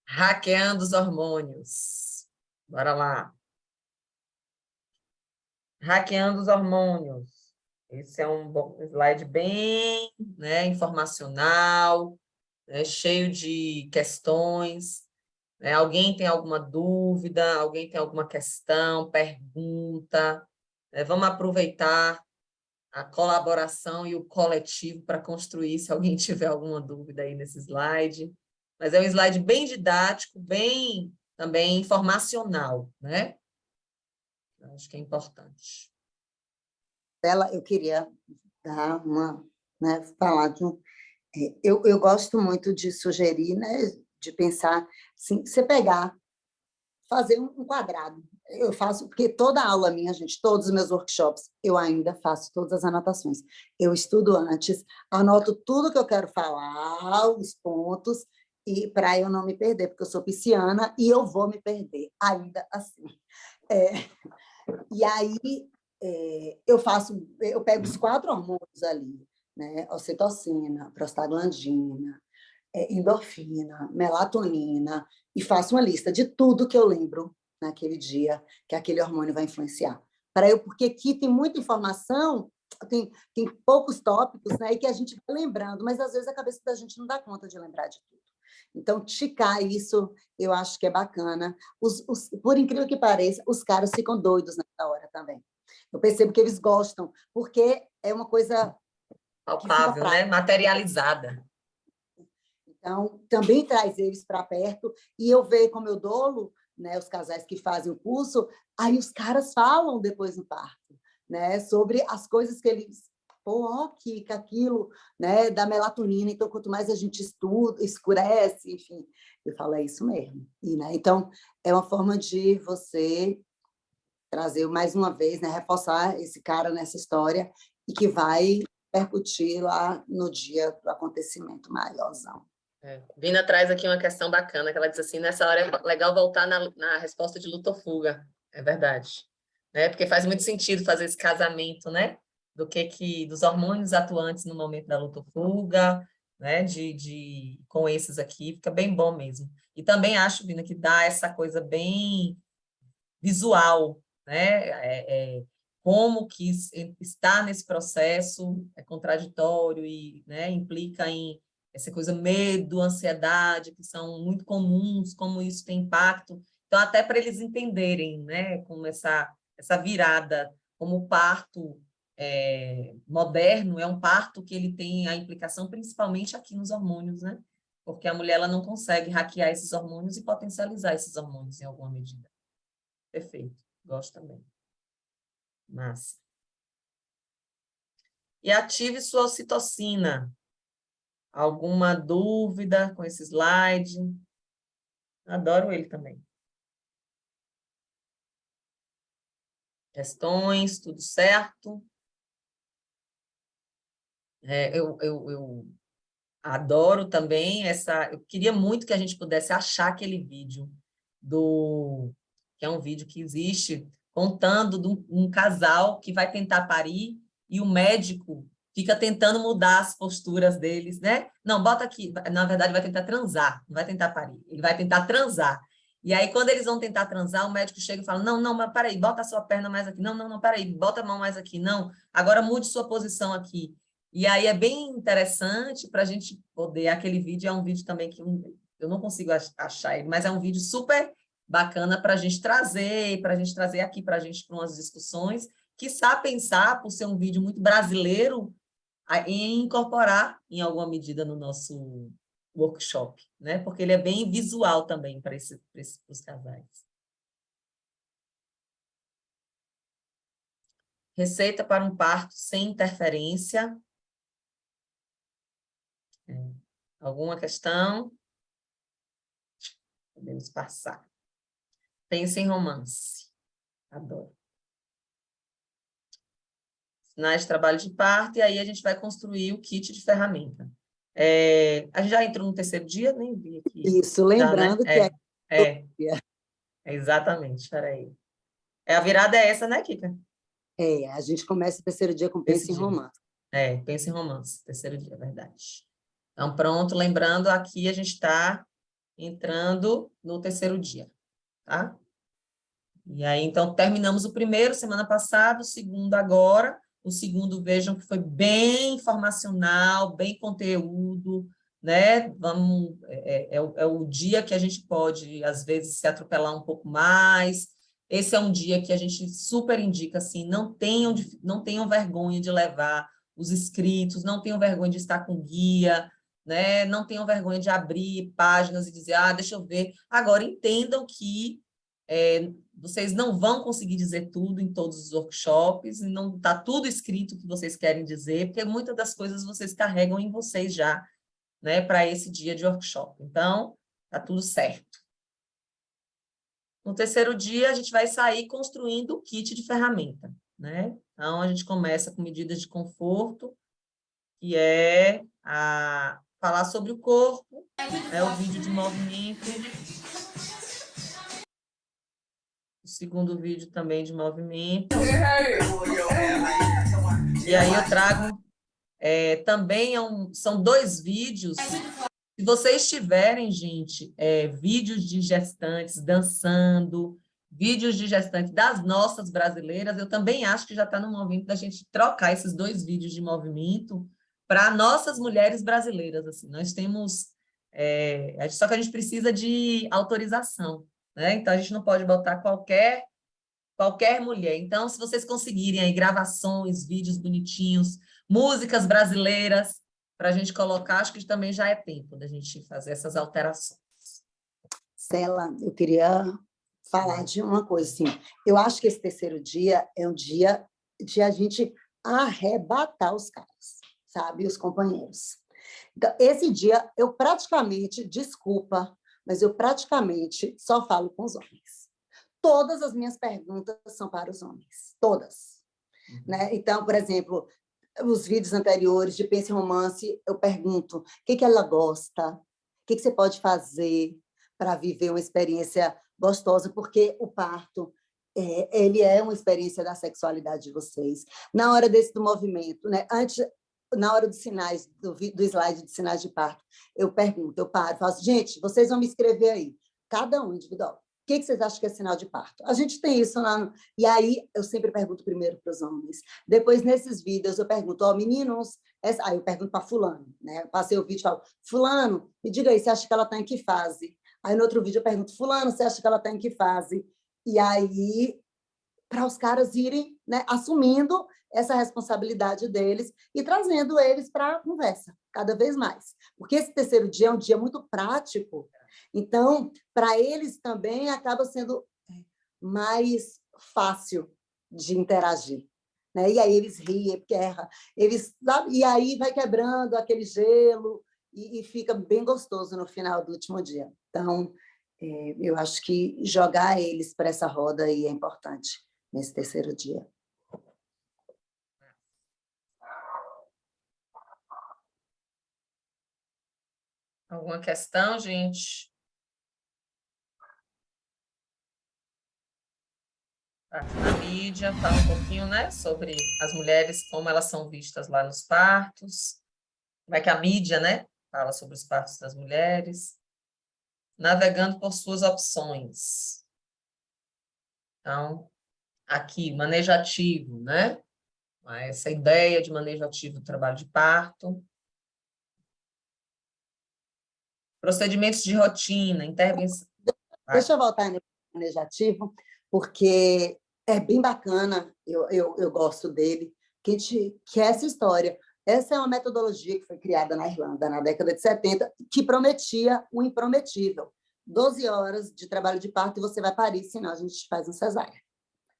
Hackeando os hormônios. Bora lá. Hackeando os hormônios. Esse é um slide bem, né, informacional, né, cheio de questões. Né? Alguém tem alguma dúvida? Alguém tem alguma questão? Pergunta? Vamos aproveitar a colaboração e o coletivo para construir, se alguém tiver alguma dúvida aí nesse slide. Mas é um slide bem didático, bem também informacional, né? Acho que é importante. Eu queria dar uma né? Falar de um... Eu gosto muito de sugerir, né? De pensar, assim, você pegar, fazer um quadrado. Eu faço, porque toda aula minha, gente, todos os meus workshops, eu ainda faço todas as anotações. Eu estudo antes, anoto tudo que eu quero falar, os pontos, e para eu não me perder, porque eu sou pisciana e eu vou me perder, ainda assim. E aí eu pego os 4 hormônios ali, né? Ocitocina, prostaglandina, endorfina, melatonina, e faço uma lista de tudo que eu lembro naquele dia que aquele hormônio vai influenciar. Porque aqui tem muita informação, tem poucos tópicos, né, e que a gente vai lembrando, mas às vezes a cabeça da gente não dá conta de lembrar de tudo. Então, ticar isso, eu acho que é bacana. Por incrível que pareça, os caras ficam doidos nessa hora também. Eu percebo que eles gostam, porque é uma coisa palpável, né? Materializada. Então, também traz eles para perto, e eu vejo como eu dolo, né, os casais que fazem o curso, aí os caras falam depois no parto, né, sobre as coisas que eles... Pô, ó, que aquilo, né, da melatonina, então quanto mais a gente estuda, escurece, enfim, eu falo, é isso mesmo. Né, então, é uma forma de você trazer mais uma vez, né, reforçar esse cara nessa história e que vai repercutir lá no dia do acontecimento maiorzão. Vina traz aqui uma questão bacana, que ela diz assim, nessa hora é legal voltar na resposta de luta ou fuga. É verdade. Né? Porque faz muito sentido fazer esse casamento, né? Dos hormônios atuantes no momento da luta ou fuga, né? Com esses aqui, fica bem bom mesmo. E também acho, Vina, que dá essa coisa bem visual, né? Como que estar nesse processo é contraditório e, né, implica em essa coisa medo, ansiedade, que são muito comuns, como isso tem impacto. Então, até para eles entenderem, né, como essa virada, como o parto moderno é um parto que ele tem a implicação principalmente aqui nos hormônios, né? Porque a mulher ela não consegue hackear esses hormônios e potencializar esses hormônios em alguma medida. Perfeito, gosto também. Massa. E ative sua ocitocina. Alguma dúvida com esse slide? Adoro ele também. Questões, tudo certo? Eu adoro também essa... Eu queria muito que a gente pudesse achar aquele vídeo que é um vídeo que existe, contando de um casal que vai tentar parir e o médico fica tentando mudar as posturas deles, né? Não, bota aqui. Na verdade, vai tentar transar, não vai tentar parir. Ele vai tentar transar. E aí, quando eles vão tentar transar, o médico chega e fala, não, não, mas peraí, bota a sua perna mais aqui. Não, não, não, peraí, bota a mão mais aqui. Não, agora mude sua posição aqui. E aí é bem interessante para a gente poder... Aquele vídeo é um vídeo também que eu não consigo achar ele, mas é um vídeo super bacana para a gente trazer aqui para a gente para umas discussões, quiçá pensar, por ser um vídeo muito brasileiro, em incorporar em alguma medida no nosso workshop, né? Porque ele é bem visual também para os casais. Receita para um parto sem interferência. Alguma questão? Podemos passar. Pense em romance. Adoro. Sinais de trabalho de parto, e aí a gente vai construir o kit de ferramenta. A gente já entrou no terceiro dia? Nem vi aqui. Isso, lembrando já, né? que Exatamente, espera aí. A virada é essa, né, Kika? a gente começa o terceiro dia com Pense em Romance. Pense em Romance, terceiro dia, é verdade. Então, pronto, lembrando, aqui a gente está entrando no terceiro dia, tá? E aí, então, terminamos o primeiro semana passada, o segundo agora. O segundo, vejam que foi bem informacional, bem conteúdo, né? É o dia que a gente pode, às vezes, se atropelar um pouco mais. Esse é um dia que a gente super indica, assim, não tenham vergonha de levar os inscritos, não tenham vergonha de estar com guia, né? Não tenham vergonha de abrir páginas e dizer, deixa eu ver. Agora, entendam que vocês não vão conseguir dizer tudo em todos os workshops, e não está tudo escrito o que vocês querem dizer, porque muitas das coisas vocês carregam em vocês já, né, para esse dia de workshop. Então, está tudo certo. No terceiro dia, a gente vai sair construindo o kit de ferramenta, né? Então, a gente começa com medidas de conforto, que é falar sobre o corpo, o vídeo de movimento. O segundo vídeo também de movimento. E aí eu trago também, são 2 vídeos. Se vocês tiverem, gente, vídeos de gestantes dançando, vídeos de gestantes das nossas brasileiras, eu também acho que já está no momento da gente trocar esses 2 vídeos de movimento para nossas mulheres brasileiras. Assim. Nós temos... só que a gente precisa de autorização, né? Então, a gente não pode botar qualquer mulher. Então, se vocês conseguirem aí gravações, vídeos bonitinhos, músicas brasileiras, para a gente colocar, acho que também já é tempo da gente fazer essas alterações. Cela, eu queria falar de uma coisa, assim. Eu acho que esse terceiro dia é um dia de a gente arrebatar os caras, sabe? Os companheiros. Então, esse dia, eu praticamente, desculpa, mas eu praticamente só falo com os homens. Todas as minhas perguntas são para os homens, todas. Né? Então, por exemplo, os vídeos anteriores de Pense em Romance, eu pergunto o que ela gosta, o que você pode fazer para viver uma experiência gostosa, porque o parto, ele é uma experiência da sexualidade de vocês. Na hora do movimento, né? Na hora dos sinais, do slide de sinais de parto, eu pergunto, eu paro, faço, gente, vocês vão me escrever aí, cada um individual. O que vocês acham que é sinal de parto? A gente tem isso lá. E aí, eu sempre pergunto primeiro para os homens. Depois, nesses vídeos, eu pergunto, meninos... Aí eu pergunto para fulano, né? Eu passei o vídeo e falo, fulano, me diga aí, você acha que ela está em que fase? Aí, no outro vídeo, eu pergunto, fulano, você acha que ela está em que fase? E aí, para os caras irem, né, assumindo essa responsabilidade deles e trazendo eles para a conversa, cada vez mais. Porque esse terceiro dia é um dia muito prático. Então, para eles também acaba sendo mais fácil de interagir. Né? E aí eles riem, porque e aí vai quebrando aquele gelo e fica bem gostoso no final do último dia. Então, eu acho que jogar eles para essa roda aí é importante nesse terceiro dia. Alguma questão, gente? Na mídia, fala um pouquinho, né, sobre as mulheres, como elas são vistas lá nos partos, como é que a mídia, né, fala sobre os partos das mulheres, navegando por suas opções. Então, aqui, manejo ativo, né, essa ideia de manejo ativo do trabalho de parto, procedimentos de rotina, intervenção. Deixa eu voltar no manejo ativo, porque é bem bacana, eu gosto dele, que é essa história. Essa é uma metodologia que foi criada na Irlanda, na década de 70, que prometia o imprometível. 12 horas de trabalho de parto e você vai parir, senão a gente faz um cesárea.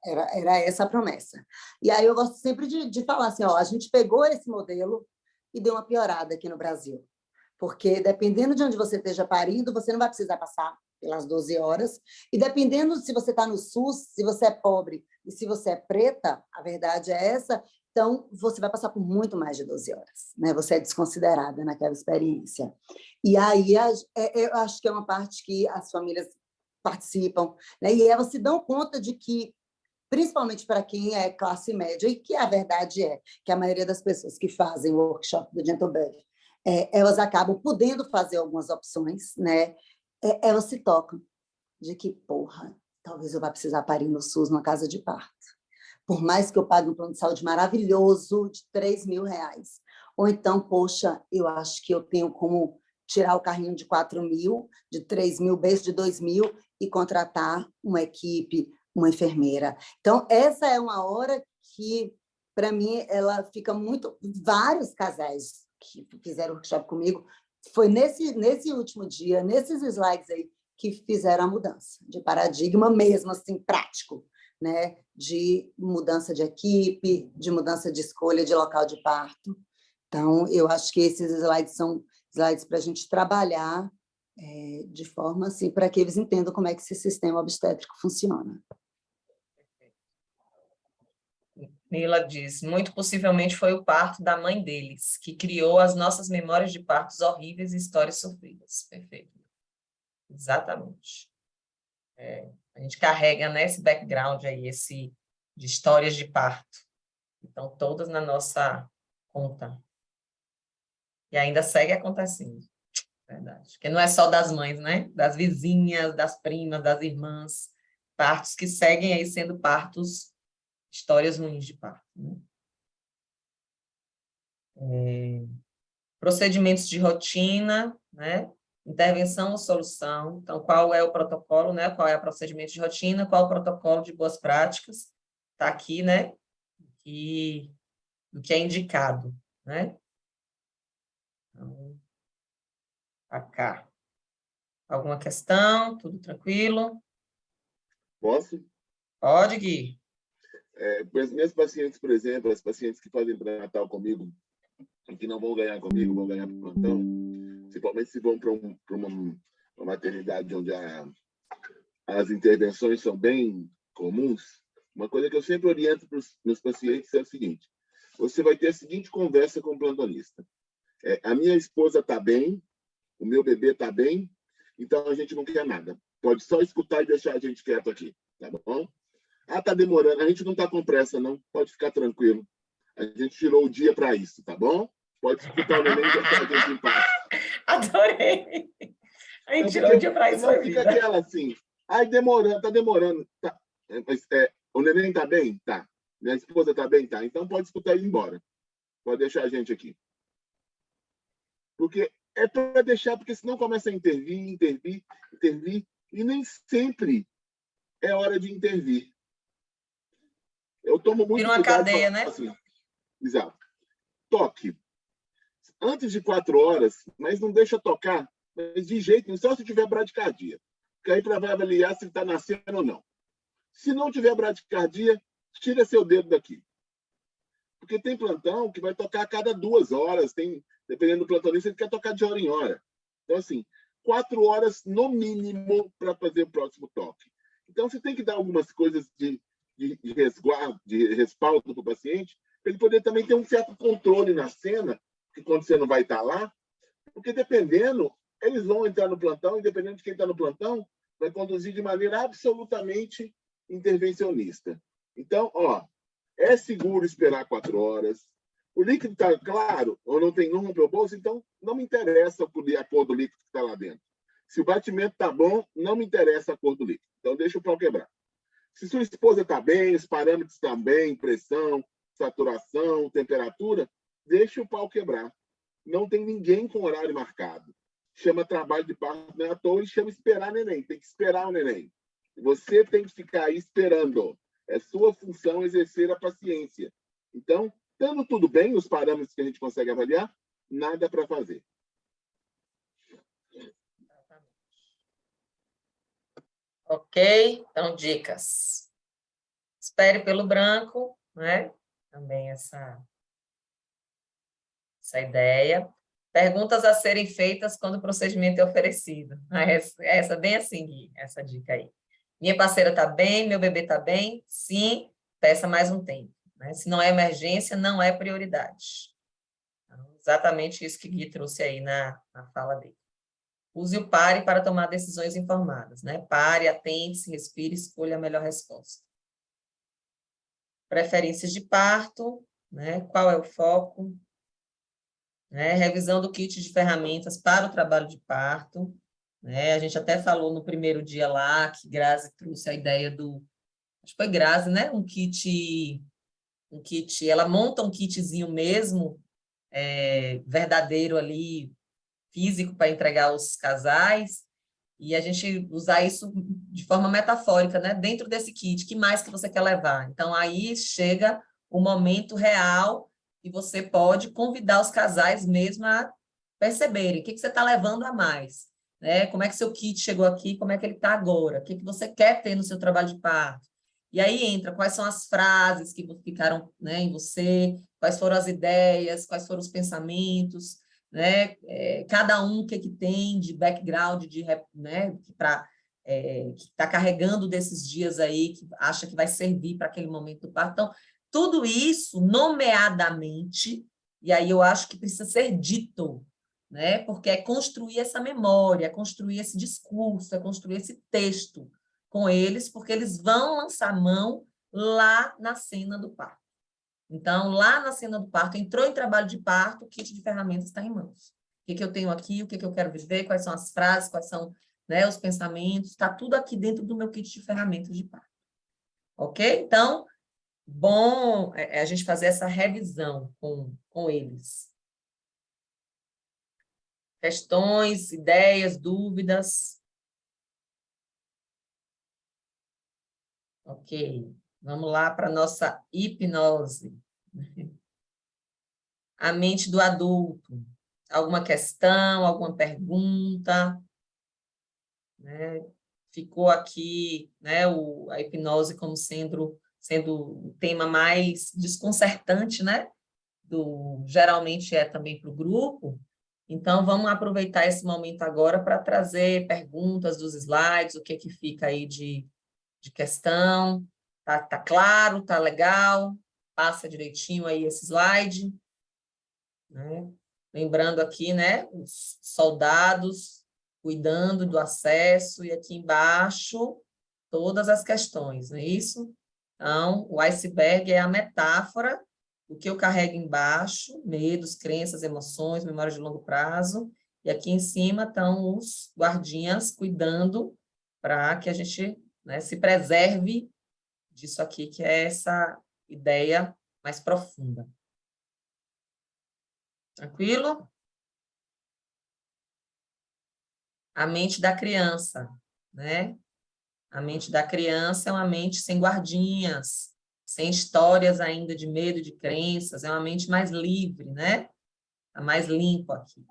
Era essa a promessa. E aí eu gosto sempre de falar assim, a gente pegou esse modelo e deu uma piorada aqui no Brasil. Porque dependendo de onde você esteja parindo, você não vai precisar passar pelas 12 horas. E dependendo se você está no SUS, se você é pobre e se você é preta, a verdade é essa, então você vai passar por muito mais de 12 horas. Né? Você é desconsiderada naquela experiência. E aí eu acho que é uma parte que as famílias participam, né? E elas se dão conta de que, principalmente para quem é classe média, e que a verdade é que a maioria das pessoas que fazem o workshop do Gentle Birth, elas acabam podendo fazer algumas opções, né? Elas se tocam de que, porra, talvez eu vá precisar parir no SUS, numa casa de parto. Por mais que eu pague um plano de saúde maravilhoso de R$3.000. Ou então, poxa, eu acho que eu tenho como tirar o carrinho de 4.000, de 3.000, beijo de 2.000 e contratar uma equipe, uma enfermeira. Então, essa é uma hora que, para mim, ela fica muito... Vários casais que fizeram o workshop comigo, foi nesse último dia, nesses slides aí, que fizeram a mudança de paradigma mesmo, assim, prático, né? De mudança de equipe, de mudança de escolha de local de parto. Então, eu acho que esses slides são slides para a gente trabalhar de forma assim, para que eles entendam como é que esse sistema obstétrico funciona. Nila diz, muito possivelmente foi o parto da mãe deles, que criou as nossas memórias de partos horríveis e histórias sofridas. Perfeito. Exatamente. A gente carrega nesse background aí, de histórias de parto. Então, todas na nossa conta. E ainda segue acontecendo. Verdade. Porque não é só das mães, né? Das vizinhas, das primas, das irmãs. Partos que seguem aí sendo partos, histórias ruins de parto. Né? Procedimentos de rotina, né? Intervenção ou solução. Então, qual é o protocolo, né? Qual é o procedimento de rotina, qual é o protocolo de boas práticas. Está aqui, né? E o que é indicado, né? Então, tá cá. Alguma questão? Tudo tranquilo? Posso? Pode, Gui. Para as minhas pacientes, por exemplo, as pacientes que fazem pré-natal comigo e que não vão ganhar comigo, vão ganhar para o plantão, principalmente se vão para uma maternidade onde as intervenções são bem comuns, uma coisa que eu sempre oriento para os meus pacientes é o seguinte: você vai ter a seguinte conversa com o plantonista. A minha esposa está bem, o meu bebê está bem, então a gente não quer nada. Pode só escutar e deixar a gente quieto aqui, tá bom? Tá demorando, a gente não está com pressa, não. Pode ficar tranquilo. A gente tirou o dia para isso, tá bom? Pode escutar o neném e deixar a gente em paz. Adorei. A gente tirou o dia para isso. Não fica aquela assim. Ai, demorando, tá demorando. Tá. Mas, o neném tá bem? Tá. Minha esposa tá bem? Tá. Então pode escutar e ir embora. Pode deixar a gente aqui. Porque é para deixar, porque senão começa a intervir, e nem sempre é hora de intervir. Eu tomo muito Vira uma cuidado. cadeia, né? Assim, exato. Toque. Antes de 4 horas, mas não deixa tocar, mas de jeito nenhum, só se tiver bradicardia. Porque aí vai avaliar se está nascendo ou não. Se não tiver bradicardia, tira seu dedo daqui. Porque tem plantão que vai tocar a cada 2 horas, dependendo do plantonista, ele quer tocar de hora em hora. Então, assim, 4 horas no mínimo para fazer o próximo toque. Então, você tem que dar algumas coisas de resguardo, de respaldo para o paciente, para ele poder também ter um certo controle na cena, que quando você não vai estar lá, porque dependendo, eles vão entrar no plantão, e dependendo de quem está no plantão, vai conduzir de maneira absolutamente intervencionista. Então, é seguro esperar 4 horas. O líquido está claro, ou não rompeu o bolso, então não me interessa a cor do líquido que está lá dentro. Se o batimento está bom, não me interessa a cor do líquido. Então, deixa o pau quebrar. Se sua esposa está bem, os parâmetros estão bem, pressão, saturação, temperatura, deixa o pau quebrar. Não tem ninguém com horário marcado. Chama trabalho de parto não é à toa e chama esperar neném. Tem que esperar o neném. Você tem que ficar aí esperando. É sua função exercer a paciência. Então, estando tudo bem, os parâmetros que a gente consegue avaliar, nada para fazer. Ok, então dicas. Espere pelo branco, né? Também essa ideia. Perguntas a serem feitas quando o procedimento é oferecido. Essa bem assim, Gui, essa dica aí. Minha parceira está bem, meu bebê está bem? Sim, peça mais um tempo. Né? Se não é emergência, não é prioridade. Então, exatamente isso que Gui trouxe aí na fala dele. Use o pare para tomar decisões informadas. Né? Pare, atente-se, respire, escolha a melhor resposta. Preferências de parto, né? Qual é o foco? Né? Revisão do kit de ferramentas para o trabalho de parto. Né? A gente até falou no primeiro dia lá que Grazi trouxe a ideia acho que foi Grazi, né? Um kit, ela monta um kitzinho mesmo, verdadeiro ali, físico, para entregar aos casais, e a gente usar isso de forma metafórica, né? Dentro desse kit, que mais que você quer levar? Então, aí chega o momento real e você pode convidar os casais mesmo a perceberem o que você está levando a mais. né? Como é que seu kit chegou aqui, como é que ele está agora, o que você quer ter no seu trabalho de parto. E aí entra quais são as frases que ficaram, né, em você, quais foram as ideias, quais foram os pensamentos, né? Cada um o que tem de background, né, que está carregando desses dias aí, que acha que vai servir para aquele momento do parto. Então, tudo isso, nomeadamente, e aí eu acho que precisa ser dito, né? Porque é construir essa memória, é construir esse discurso, é construir esse texto com eles, porque eles vão lançar mão lá na cena do parto. Então, lá na cena do parto, entrou em trabalho de parto, o kit de ferramentas está em mãos. O que eu tenho aqui, o que eu quero viver, quais são as frases, quais são, né, os pensamentos, está tudo aqui dentro do meu kit de ferramentas de parto. Ok? Então, bom a gente fazer essa revisão com eles. Questões, ideias, dúvidas? Ok. Vamos lá para a nossa hipnose. A mente do adulto. Alguma questão, alguma pergunta? Né? Ficou aqui, né, a hipnose como sendo o tema mais desconcertante, né? Geralmente é também para o grupo. Então, vamos aproveitar esse momento agora para trazer perguntas dos slides, o que fica aí de questão. Tá claro? Tá legal? Passa direitinho aí esse slide. Né? Lembrando aqui, né, os soldados cuidando do acesso, e aqui embaixo todas as questões, não é isso? Então, o iceberg é a metáfora do que eu carrego embaixo, medos, crenças, emoções, memórias de longo prazo, e aqui em cima estão os guardinhas cuidando para que a gente, né, se preserve disso aqui, que é essa ideia mais profunda. Tranquilo? A mente da criança, né? A mente da criança é uma mente sem guardinhas, sem histórias ainda de medo, de crenças, é uma mente mais livre, né? Tá mais limpo aqui.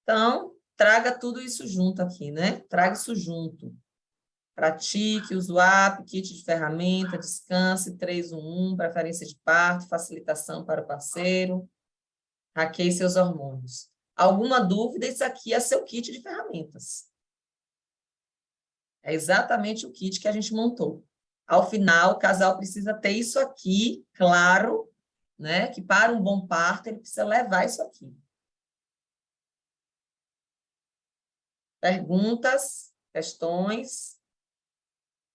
Então, traga tudo isso junto aqui, né? Traga isso junto. Pratique, use o app, kit de ferramenta, descanse, 311, preferência de parto, facilitação para o parceiro, hackeie seus hormônios. Alguma dúvida, isso aqui é seu kit de ferramentas. É exatamente o kit que a gente montou. Ao final, o casal precisa ter isso aqui, claro, né? Que para um bom parto, ele precisa levar isso aqui. Perguntas, questões,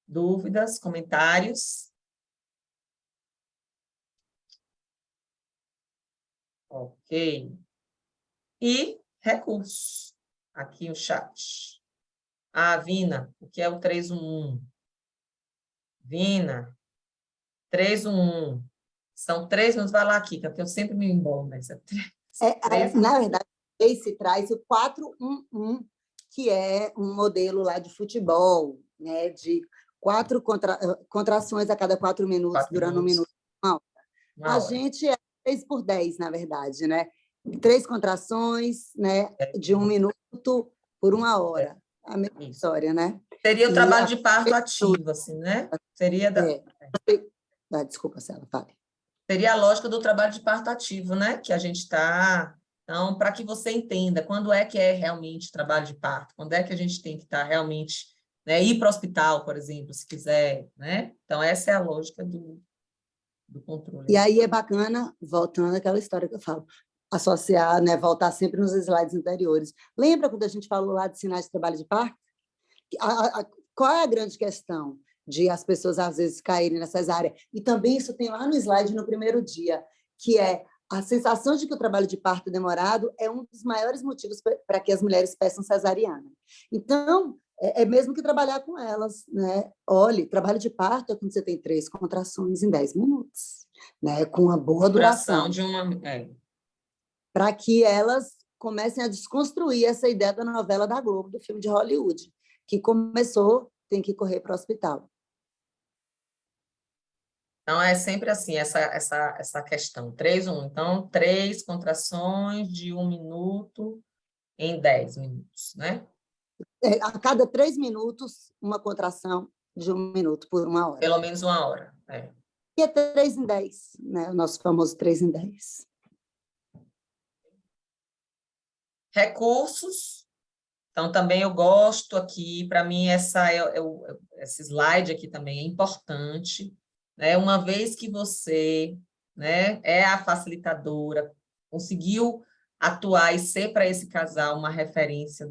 dúvidas, comentários? Ok. E recursos. Aqui o chat. Ah, Vina, o que é o 311? Vina, 311. São 3 minutos. Vai lá, Kika, porque eu sempre me embolo, mas é 3. Na verdade, esse traz o 411, que é um modelo lá de futebol, né, de 4 contrações a cada 4 minutos, durante 1 minuto. A gente é 3 por 10, na verdade, né? 3 contrações, né, de 1 minuto por 1 hora. A mesma história, né? Seria o trabalho de parto ativo, assim, né? Seria Desculpa, Cela, fale. Seria a lógica do trabalho de parto ativo, né? Que a gente está... Então, para que você entenda quando é que é realmente trabalho de parto, quando é que a gente tem que estar realmente, né, ir para o hospital, por exemplo, se quiser, né? Então, essa é a lógica do controle. E aí é bacana, voltando àquela história que eu falo, associar, né, voltar sempre nos slides anteriores. Lembra quando a gente falou lá de sinais de trabalho de parto? Qual é a grande questão de as pessoas, às vezes, caírem na cesárea? E também isso tem lá no slide no primeiro dia, que é a sensação de que o trabalho de parto demorado é um dos maiores motivos para que as mulheres peçam cesariana. Então, é mesmo que trabalhar com elas, né? Olhe, trabalho de parto é quando você tem 3 contrações em 10 minutos, né? Com uma boa duração. Para que elas comecem a desconstruir essa ideia da novela da Globo, do filme de Hollywood, que começou, tem que correr para o hospital. Então, é sempre assim, essa questão, 3-1. Então, 3 contrações de 1 minuto em 10 minutos, né? A cada 3 minutos, uma contração de 1 minuto por 1 hora. Pelo menos 1 hora. E é 3 em 10, né? O nosso famoso 3 em 10. Recursos. Então, também eu gosto aqui, para mim, esse slide aqui também é importante, né? Uma vez que você, né, é a facilitadora, conseguiu atuar e ser para esse casal uma referência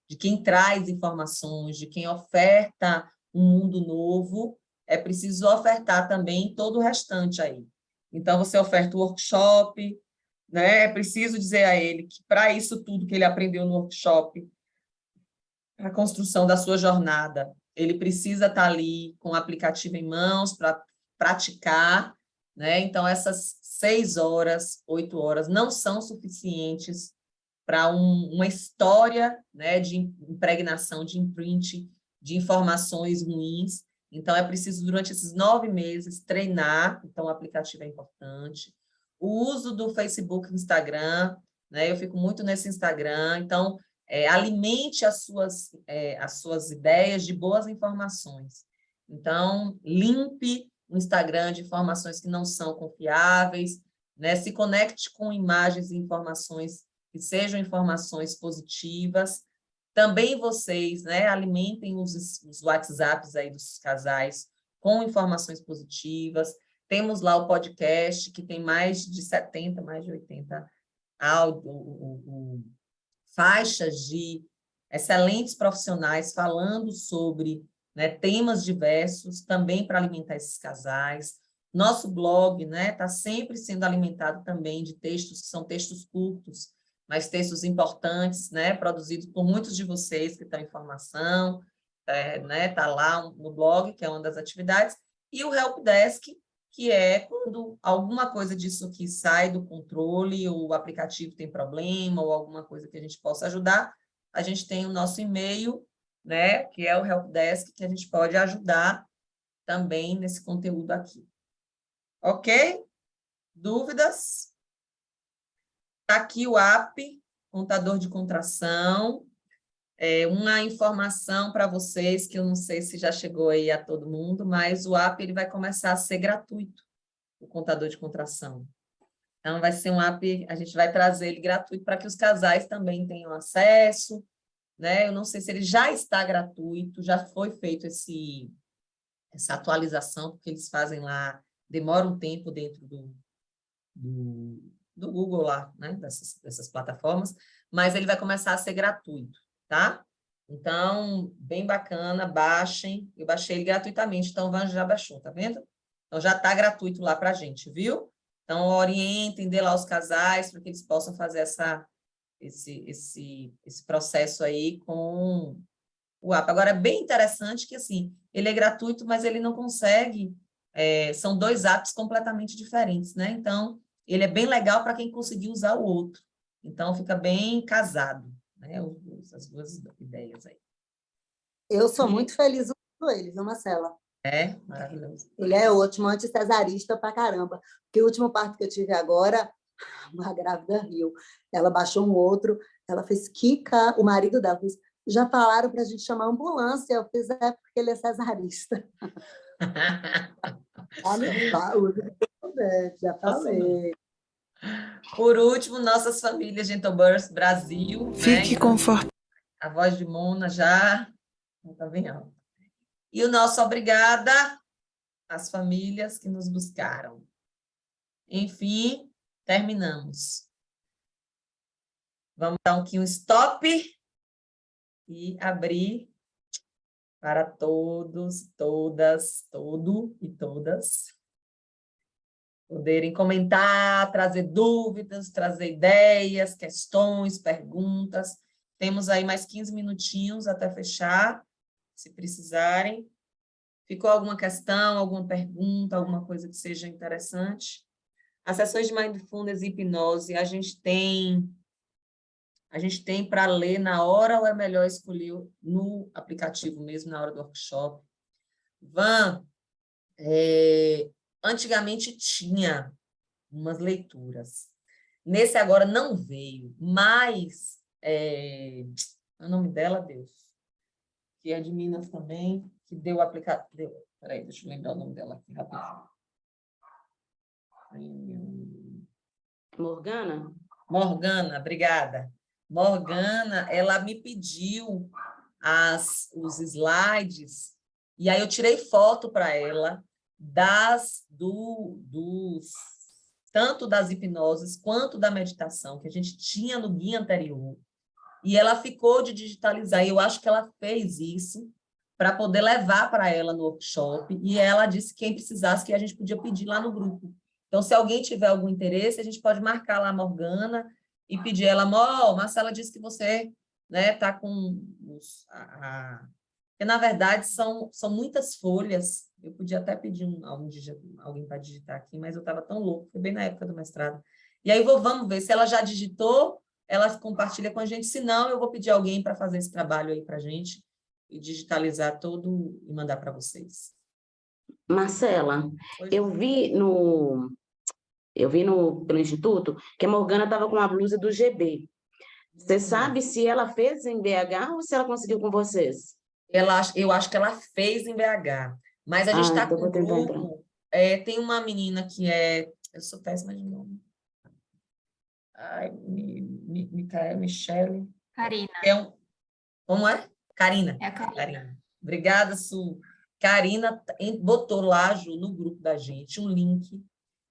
de quem traz informações, de quem oferta um mundo novo, é preciso ofertar também todo o restante aí. Então, você oferta o workshop, né? É preciso dizer a ele que, para isso tudo que ele aprendeu no workshop, a construção da sua jornada, ele precisa estar ali com o aplicativo em mãos para praticar, né? Então, essas 6 horas, 8 horas não são suficientes para uma história, né, de impregnação, de imprint, de informações ruins. Então, é preciso, durante esses 9 meses, treinar. Então, o aplicativo é importante. O uso do Facebook e Instagram, né? Eu fico muito nesse Instagram. Então, alimente as suas ideias de boas informações. Então, limpe o Instagram de informações que não são confiáveis, né? Se conecte com imagens e informações que sejam informações positivas. Também vocês, né, alimentem os WhatsApps aí dos casais com informações positivas. Temos lá o podcast, que tem mais de 70, mais de 80 faixas de excelentes profissionais falando sobre, né, temas diversos, também para alimentar esses casais. Nosso blog, né, está sempre sendo alimentado também de textos que são textos curtos, mas textos importantes, né, produzidos por muitos de vocês que estão em formação, né, está lá no blog, que é uma das atividades, e o Helpdesk, que é quando alguma coisa disso aqui sai do controle, ou o aplicativo tem problema, ou alguma coisa que a gente possa ajudar, a gente tem o nosso e-mail, né, que é o Helpdesk, que a gente pode ajudar também nesse conteúdo aqui. Ok? Dúvidas? Está aqui o app, contador de contração. Uma informação para vocês, que eu não sei se já chegou aí a todo mundo, mas o app ele vai começar a ser gratuito, o contador de contração. Então, vai ser um app, a gente vai trazer ele gratuito para que os casais também tenham acesso, né? Eu não sei se ele já está gratuito, já foi feito essa atualização, porque eles fazem lá, demora um tempo dentro do Google lá, né? Dessas plataformas, mas ele vai começar a ser gratuito, tá? Então, bem bacana, baixem. Eu baixei ele gratuitamente, então o Van já baixou, tá vendo? Então, já está gratuito lá para a gente, viu? Então, orientem, dê lá os casais para que eles possam fazer esse processo aí com o app. Agora, é bem interessante que, assim, ele é gratuito, mas ele não consegue... são 2 apps completamente diferentes, né? Então, ele é bem legal para quem conseguir usar o outro. Então, fica bem casado, né? As 2 ideias aí. Eu sou muito feliz com ele, viu, Marcela? Maravilhoso. Ele é ótimo, anticesarista pra caramba. Porque o último parto que eu tive agora, uma grávida riu. Ela baixou um outro, ela fez Kika, o marido dela fez, já falaram para a gente chamar a ambulância. Eu fiz, porque ele é cesarista. Já falei. Por último, nossas famílias Gentlebirth Brasil. Fique né? confortável. A voz de Mona já está bem alta. E o nosso obrigada às famílias que nos buscaram. Enfim, terminamos. Vamos dar um stop e abrir para todos, todas, todo e todas poderem comentar, trazer dúvidas, trazer ideias, questões, perguntas. Temos aí mais 15 minutinhos até fechar, se precisarem. Ficou alguma questão, alguma pergunta, alguma coisa que seja interessante? As sessões de Mindfulness e hipnose, a gente tem para ler na hora ou é melhor escolher no aplicativo mesmo, na hora do workshop? Van, antigamente tinha umas leituras. Nesse agora não veio, mas o nome dela, Deus, que é de Minas também, que deu o aplicativo. Peraí, deixa eu lembrar o nome dela aqui rapidinho. Morgana? Morgana, obrigada. Morgana, ela me pediu os slides, e aí eu tirei foto para ela tanto das hipnoses quanto da meditação que a gente tinha no guia anterior, e ela ficou de digitalizar, e eu acho que ela fez isso para poder levar para ela no workshop, e ela disse que quem precisasse que a gente podia pedir lá no grupo. Então, se alguém tiver algum interesse, a gente pode marcar lá a Morgana e pedir ela, Marcela disse que você está com porque, na verdade, são muitas folhas. Eu podia até pedir alguém para digitar aqui, mas eu estava tão louco, foi bem na época do mestrado. E aí, vamos ver, se ela já digitou, ela compartilha com a gente, se não, eu vou pedir alguém para fazer esse trabalho aí para a gente e digitalizar todo e mandar para vocês. Marcela, eu vi pelo Instituto que a Morgana estava com a blusa do GB. Você sabe se ela fez em BH ou se ela conseguiu com vocês? Eu acho que ela fez em BH, mas a gente está então com um vou tentar entrar. grupo, tem uma menina que eu sou péssima de nome. Ai, Michele. Karina. Como é? Karina. É a Karina. Obrigada, Su. Karina botou lá, Ju, no grupo da gente, um link,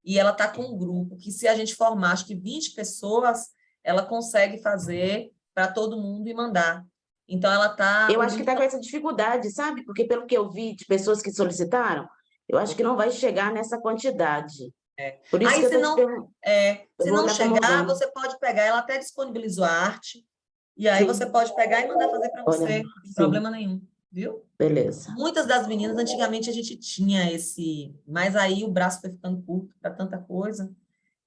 e ela está com um grupo que, se a gente formar, acho que 20 pessoas, ela consegue fazer para todo mundo e mandar. Então, ela está... Eu acho que está com essa dificuldade, sabe? Porque, pelo que eu vi de pessoas que solicitaram, eu acho que não vai chegar nessa quantidade. Por isso que eu estou te perguntando. Se não chegar, você pode pegar, ela até disponibilizou a arte, e aí você pode pegar e mandar fazer para você, sem problema nenhum, viu? Beleza. Muitas das meninas, antigamente, a gente tinha mas aí o braço foi ficando curto para tanta coisa,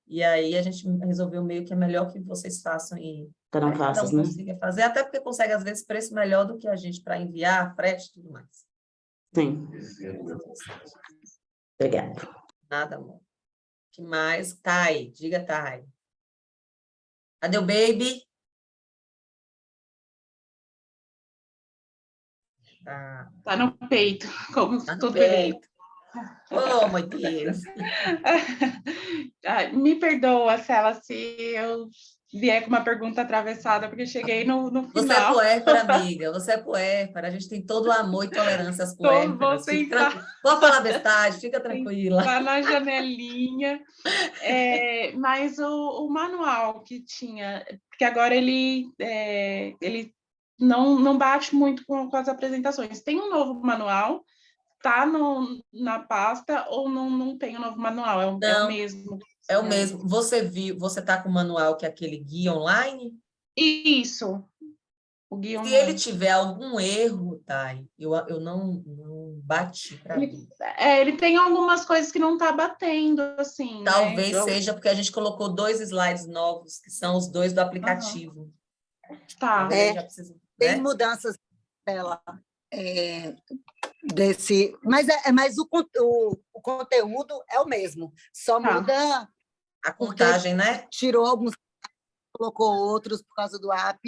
e aí a gente resolveu meio que é melhor que vocês façam e Não cada faças, um né? consiga fazer, até porque consegue, às vezes, preço melhor do que a gente para enviar, frete e tudo mais. Sim. Obrigada. Nada, amor. Que mais? Thay, diga, Thay. Cadê o baby? Tá no peito, como Tá no todo peito. bebê. Oh, meu Deus. Me perdoa, Cela, se eu vier com uma pergunta atravessada, porque cheguei no final. Você é puérpera, amiga. Você é puérpera. A gente tem todo o amor e tolerância às puérperas. Pode falar bestagem, fica tranquila. Lá na janelinha. Mas o manual que tinha, porque agora ele não bate muito com as apresentações. Tem um novo manual? Tá na pasta ou não tem o novo manual? É o mesmo? É o mesmo. Você tá com o manual, que é aquele guia online? Isso. O guia Se online. ele tiver algum erro, Thay, eu não bati para ver. Ele tem algumas coisas que não tá batendo, assim. Talvez seja porque a gente colocou 2 slides novos, que são os 2 do aplicativo. Tá. Tem mudanças dela. Mas o conteúdo é o mesmo, só muda a contagem, né? Tirou alguns, colocou outros por causa do app,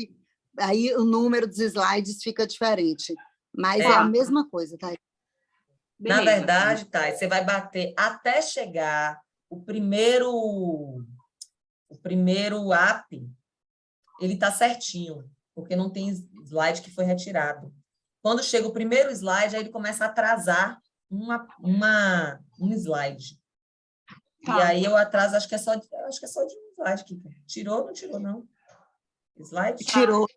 aí o número dos slides fica diferente, mas é a mesma coisa, tá? Na verdade, Thay, você vai bater até chegar o primeiro app, ele está certinho, porque não tem slide que foi retirado. Quando chega o primeiro slide, aí ele começa a atrasar um slide. Tá. E aí eu atraso, acho que é só de um slide. Tirou ou não tirou, não? Slide? Tirou.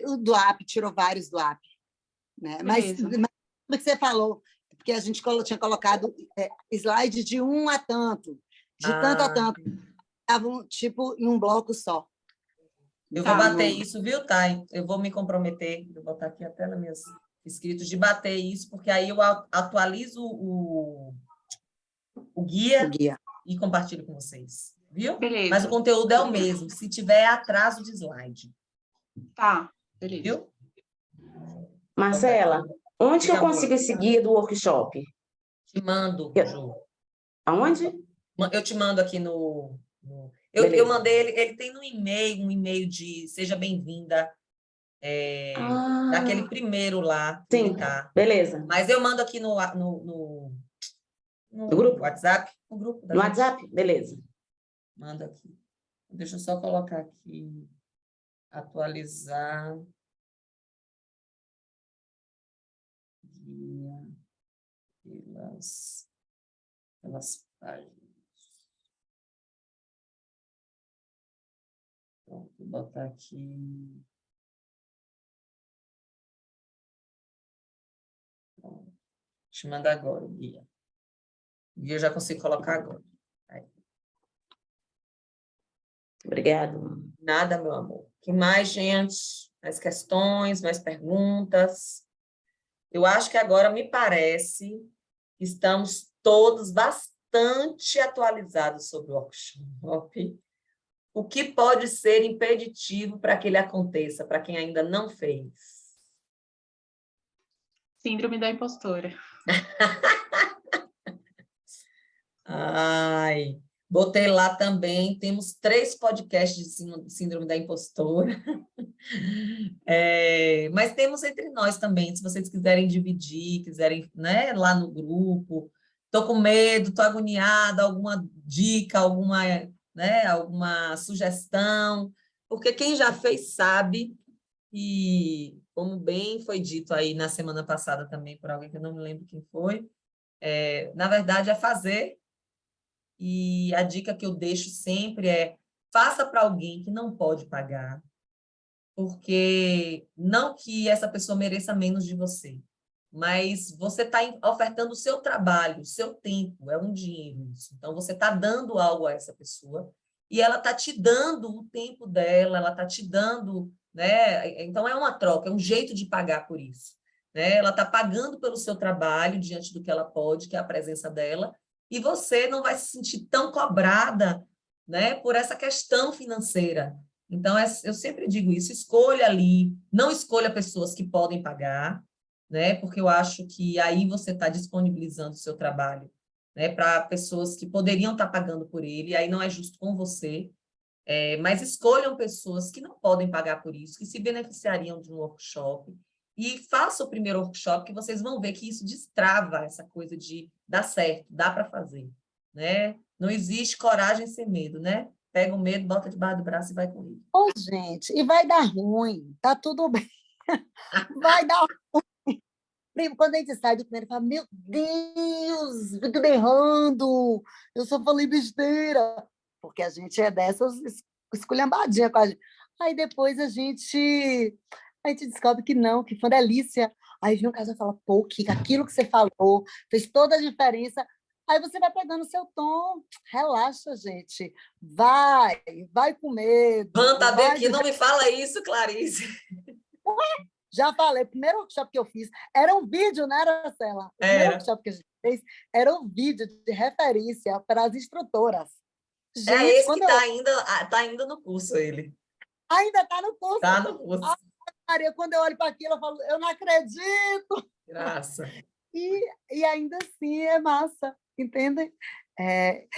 O do app, tirou vários do app. Né? Mas como que você falou? Porque a gente tinha colocado slide de 1 a tanto, de tanto a tanto. Estavam, tipo, em um bloco só. Eu vou bater isso, viu, Thay? Eu vou me comprometer, vou botar aqui até nos meus escritos, de bater isso, porque aí eu atualizo o guia e compartilho com vocês, viu? Beleza. Mas o conteúdo é o mesmo, se tiver atraso de slide. Tá, beleza. Viu? Marcela, onde que eu consigo esse guia do workshop? Te mando, Ju. Aonde? Eu te mando aqui no... Beleza. Eu mandei ele tem no e-mail, um e-mail de seja bem-vinda, daquele primeiro lá. Sim, tá. beleza. Mas eu mando aqui no grupo? WhatsApp, no grupo da No gente. WhatsApp? Beleza. Manda aqui. Deixa eu só colocar aqui, atualizar. Guia pelas páginas. Pronto, vou botar aqui. Pronto. Deixa eu mandar agora o guia. O guia eu já consigo colocar agora. Aí. Obrigada. Nada, meu amor. Que mais, gente? Mais questões, mais perguntas? Eu acho que agora me parece que estamos todos bastante atualizados sobre o workshop. O que pode ser impeditivo para que ele aconteça, para quem ainda não fez? Síndrome da impostora. Ai, botei lá também, temos 3 podcasts de síndrome da impostora. Mas temos entre nós também, se vocês quiserem dividir, quiserem, né, lá no grupo. Estou com medo, estou agoniada, alguma dica, alguma sugestão, porque quem já fez sabe, e como bem foi dito aí na semana passada também por alguém que eu não me lembro quem foi, na verdade é fazer. E a dica que eu deixo sempre é: faça para alguém que não pode pagar, porque não que essa pessoa mereça menos de você, mas você está ofertando o seu trabalho, o seu tempo, é um dinheiro isso. Então, você está dando algo a essa pessoa e ela está te dando o tempo dela, ela está te dando, né? Então, é uma troca, é um jeito de pagar por isso, né? Ela está pagando pelo seu trabalho diante do que ela pode, que é a presença dela, e você não vai se sentir tão cobrada, né, por essa questão financeira. Então, eu sempre digo isso: escolha ali, não escolha pessoas que podem pagar, né, porque eu acho que aí você está disponibilizando o seu trabalho, né, para pessoas que poderiam estar pagando por ele, e aí não é justo com você. Mas escolham pessoas que não podem pagar por isso, que se beneficiariam de um workshop, e faça o primeiro workshop, que vocês vão ver que isso destrava essa coisa de dar certo, dá para fazer, né? Não existe coragem sem medo, né? Pega o medo, bota debaixo do braço e vai com ele. Ô, gente, e vai dar ruim, tá tudo bem. Vai dar ruim. Quando a gente sai do primeiro, fala: meu Deus, fica tudo errando, eu só falei besteira. Porque a gente é dessas esculhambadinha com a gente. Aí depois a gente descobre que não, que foi uma delícia. Aí vem um casal e fala: pô, Kika, aquilo que você falou fez toda a diferença. Aí você vai pegando o seu tom, relaxa, gente. Vai com medo. Van tá bem aqui, não me fala isso, Clarice. Já falei, o primeiro workshop que eu fiz era um vídeo, não era, Cela? O primeiro workshop que a gente fez era um vídeo de referência para as instrutoras. Gente, esse que está ainda no curso, ele. Ainda está no curso. Está no curso. Ah, Maria, quando eu olho para aquilo, eu falo: eu não acredito. Graça. E ainda assim é massa, entendem?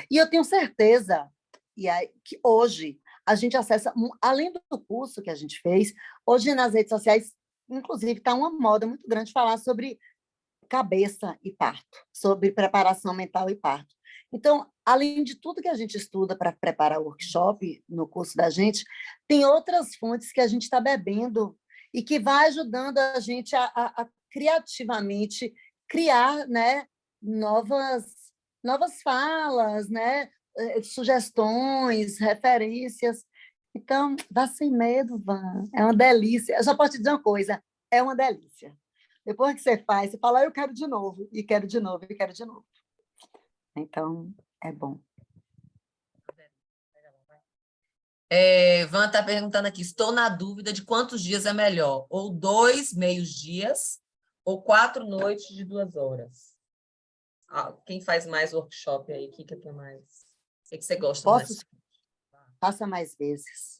E eu tenho certeza que hoje a gente acessa, além do curso que a gente fez, hoje nas redes sociais, inclusive, está uma moda muito grande falar sobre cabeça e parto, sobre preparação mental e parto. Então, além de tudo que a gente estuda para preparar o workshop no curso da gente, tem outras fontes que a gente está bebendo e que vai ajudando a gente a criativamente criar, né, novas falas, né, sugestões, referências. Então, vá sem medo, Van. É uma delícia. Eu só posso te dizer uma coisa: é uma delícia. Depois que você faz, você fala: eu quero de novo, e quero de novo, e quero de novo. Então, é bom. Van está perguntando aqui: estou na dúvida de quantos dias é melhor, ou 2 meios dias, ou 4 noites de 2 horas. Quem faz mais workshop aí? O que é mais? O que você gosta mais? Faça mais vezes,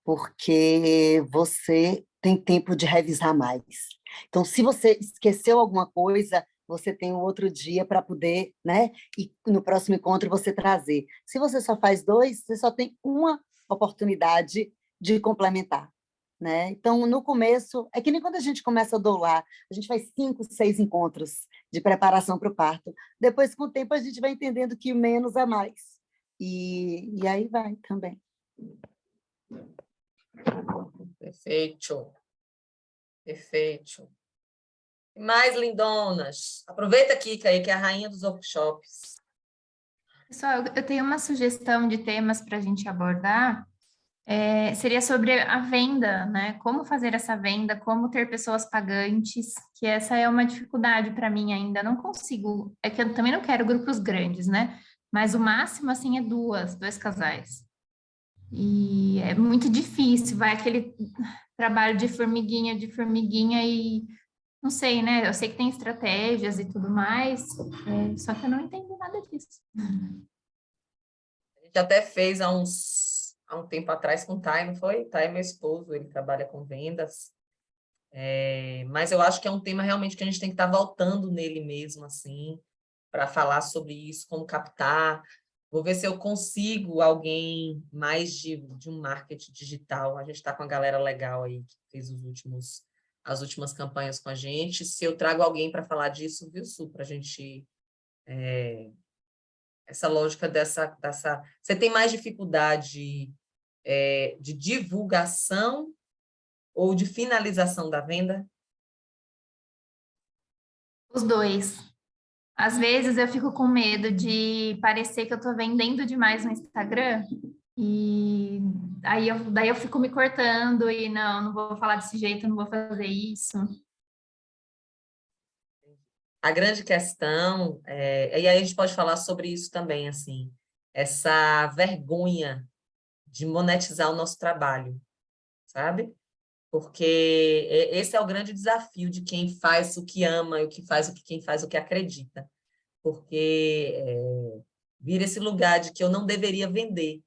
porque você tem tempo de revisar mais. Então, se você esqueceu alguma coisa, você tem um outro dia para poder, né? E no próximo encontro você trazer. Se você só faz 2, você só tem uma oportunidade de complementar, né? Então, no começo, é que nem quando a gente começa a doular, a gente faz 5, 6 encontros de preparação para o parto. Depois, com o tempo, a gente vai entendendo que menos é mais. E aí vai também. Perfeito. Perfeito. E mais lindonas. Aproveita, Kika, aí, que é a rainha dos workshops. Pessoal, eu tenho uma sugestão de temas para a gente abordar. Seria sobre a venda, né? Como fazer essa venda, como ter pessoas pagantes, que essa é uma dificuldade para mim ainda. Não consigo, é que eu também não quero grupos grandes, né? Mas o máximo, assim, é dois casais. E é muito difícil, vai aquele trabalho de formiguinha e não sei, né? Eu sei que tem estratégias e tudo mais, só que eu não entendo nada disso. A gente até fez há um tempo atrás com o Thay, não foi? Thay é meu esposo, ele trabalha com vendas. Mas eu acho que é um tema realmente que a gente tem que estar voltando nele mesmo, assim, para falar sobre isso, como captar. Vou ver se eu consigo alguém mais de um marketing digital. A gente está com a galera legal aí, que fez as últimas campanhas com a gente. Se eu trago alguém para falar disso, viu, Su, para a gente... essa lógica dessa... Você tem mais dificuldade de divulgação ou de finalização da venda? Os dois. Às vezes eu fico com medo de parecer que eu estou vendendo demais no Instagram e daí eu fico me cortando e não vou falar desse jeito, não vou fazer isso. A grande questão, e aí a gente pode falar sobre isso também, assim, essa vergonha de monetizar o nosso trabalho, sabe? Porque esse é o grande desafio de quem faz o que ama e quem faz o que acredita. Porque vira esse lugar de que eu não deveria vender,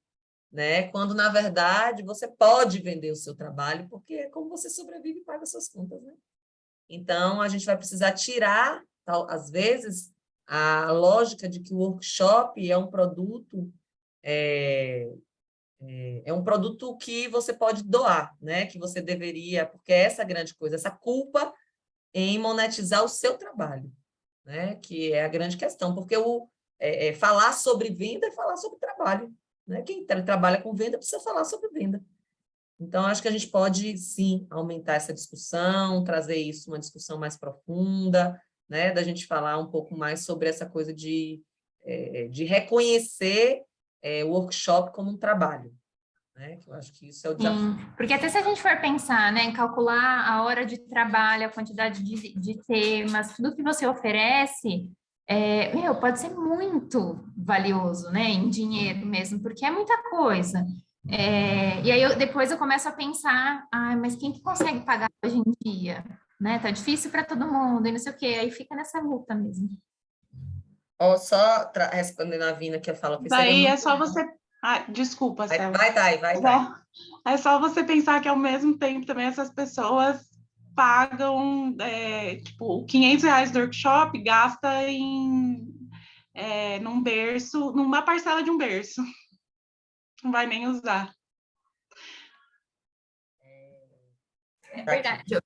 né? Quando, na verdade, você pode vender o seu trabalho, porque é como você sobrevive e paga suas contas, né? Então, a gente vai precisar tirar, às vezes, a lógica de que o workshop é um produto que você pode doar, né? Que você deveria, porque essa é a grande coisa, essa culpa em monetizar o seu trabalho, né? Que é a grande questão, porque falar sobre venda é falar sobre trabalho, né? Quem trabalha com venda precisa falar sobre venda. Então, acho que a gente pode, sim, aumentar essa discussão, trazer isso uma discussão mais profunda, né? Da gente falar um pouco mais sobre essa coisa de reconhecer o workshop como um trabalho, né? Que eu acho que isso é o desafio. Sim, porque até se a gente for pensar, né, em calcular a hora de trabalho, a quantidade de temas, tudo que você oferece, pode ser muito valioso, né, em dinheiro mesmo, porque é muita coisa. E aí depois eu começo a pensar, mas quem que consegue pagar hoje em dia? Né? Tá difícil para todo mundo e não sei o quê, aí fica nessa luta mesmo. Só respondendo a Vina que eu falo que daí é só você... desculpa, Céu. Vai. É só você pensar que, ao mesmo tempo, também essas pessoas pagam, tipo, R$500 do workshop, gasta num berço, numa parcela de um berço. Não vai nem usar. É verdade.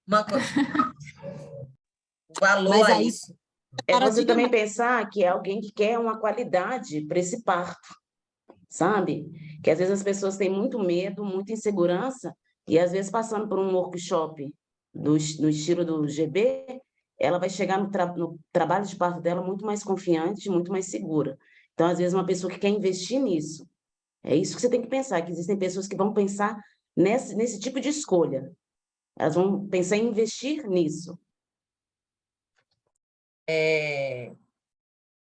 O valor a isso. Você também pensar que é alguém que quer uma qualidade para esse parto, sabe? Que às vezes as pessoas têm muito medo, muita insegurança, e às vezes passando por um workshop no estilo do GB, ela vai chegar no trabalho de parto dela muito mais confiante, muito mais segura. Então, às vezes, uma pessoa que quer investir nisso, é isso que você tem que pensar, que existem pessoas que vão pensar nesse tipo de escolha. Elas vão pensar em investir nisso.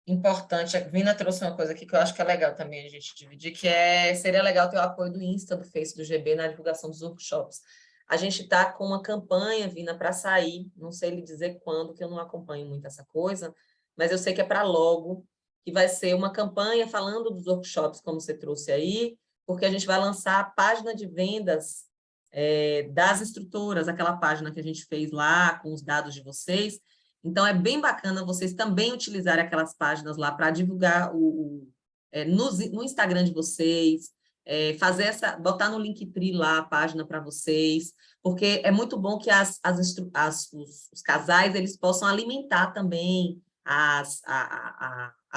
Importante, a Vina trouxe uma coisa aqui que eu acho que é legal também a gente dividir, que seria legal ter o apoio do Insta, do Face, do GB na divulgação dos workshops. A gente está com uma campanha, Vina, para sair, não sei lhe dizer quando, que eu não acompanho muito essa coisa, mas eu sei que é para logo, que vai ser uma campanha falando dos workshops, como você trouxe aí, porque a gente vai lançar a página de vendas das instrutoras, aquela página que a gente fez lá, com os dados de vocês. Então, é bem bacana vocês também utilizarem aquelas páginas lá para divulgar no Instagram de vocês, botar no Linktree lá a página para vocês, porque é muito bom que os casais eles possam alimentar também as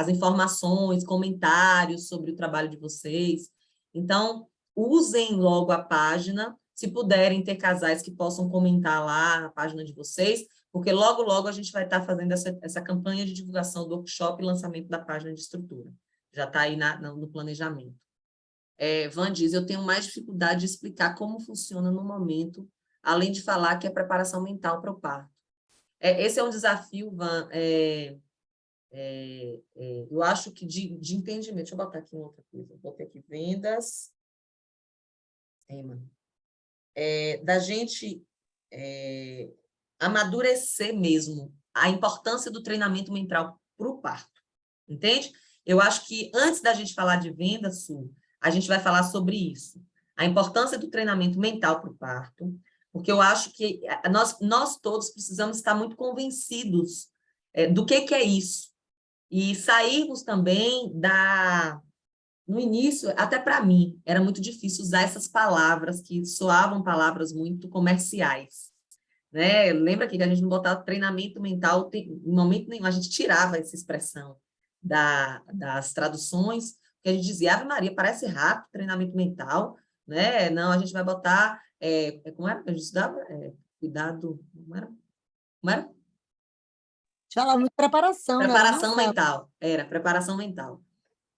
informações, comentários sobre o trabalho de vocês. Então, usem logo a página, se puderem ter casais que possam comentar lá na página de vocês, porque logo, logo a gente vai estar fazendo essa campanha de divulgação do workshop e lançamento da página de estrutura. Já está aí no planejamento. Van diz, eu tenho mais dificuldade de explicar como funciona no momento, além de falar que é preparação mental para o parto. Esse é um desafio, Van, eu acho que de entendimento. Deixa eu botar aqui uma outra coisa. Vou ter aqui vendas. Da gente amadurecer mesmo a importância do treinamento mental para o parto, entende? Eu acho que antes da gente falar de venda, Su, a gente vai falar sobre isso, a importância do treinamento mental para o parto, porque eu acho que nós todos precisamos estar muito convencidos do que é isso, e sairmos também no início, até para mim, era muito difícil usar essas palavras que soavam palavras muito comerciais, né? Lembra que a gente não botava treinamento mental, em momento nenhum, a gente tirava essa expressão das traduções, que a gente dizia, Ave Maria, parece rato, treinamento mental, né? Não, a gente vai botar, como era que a gente dava? Cuidado, como era? Fala muito preparação, né? Preparação mental, preparação mental.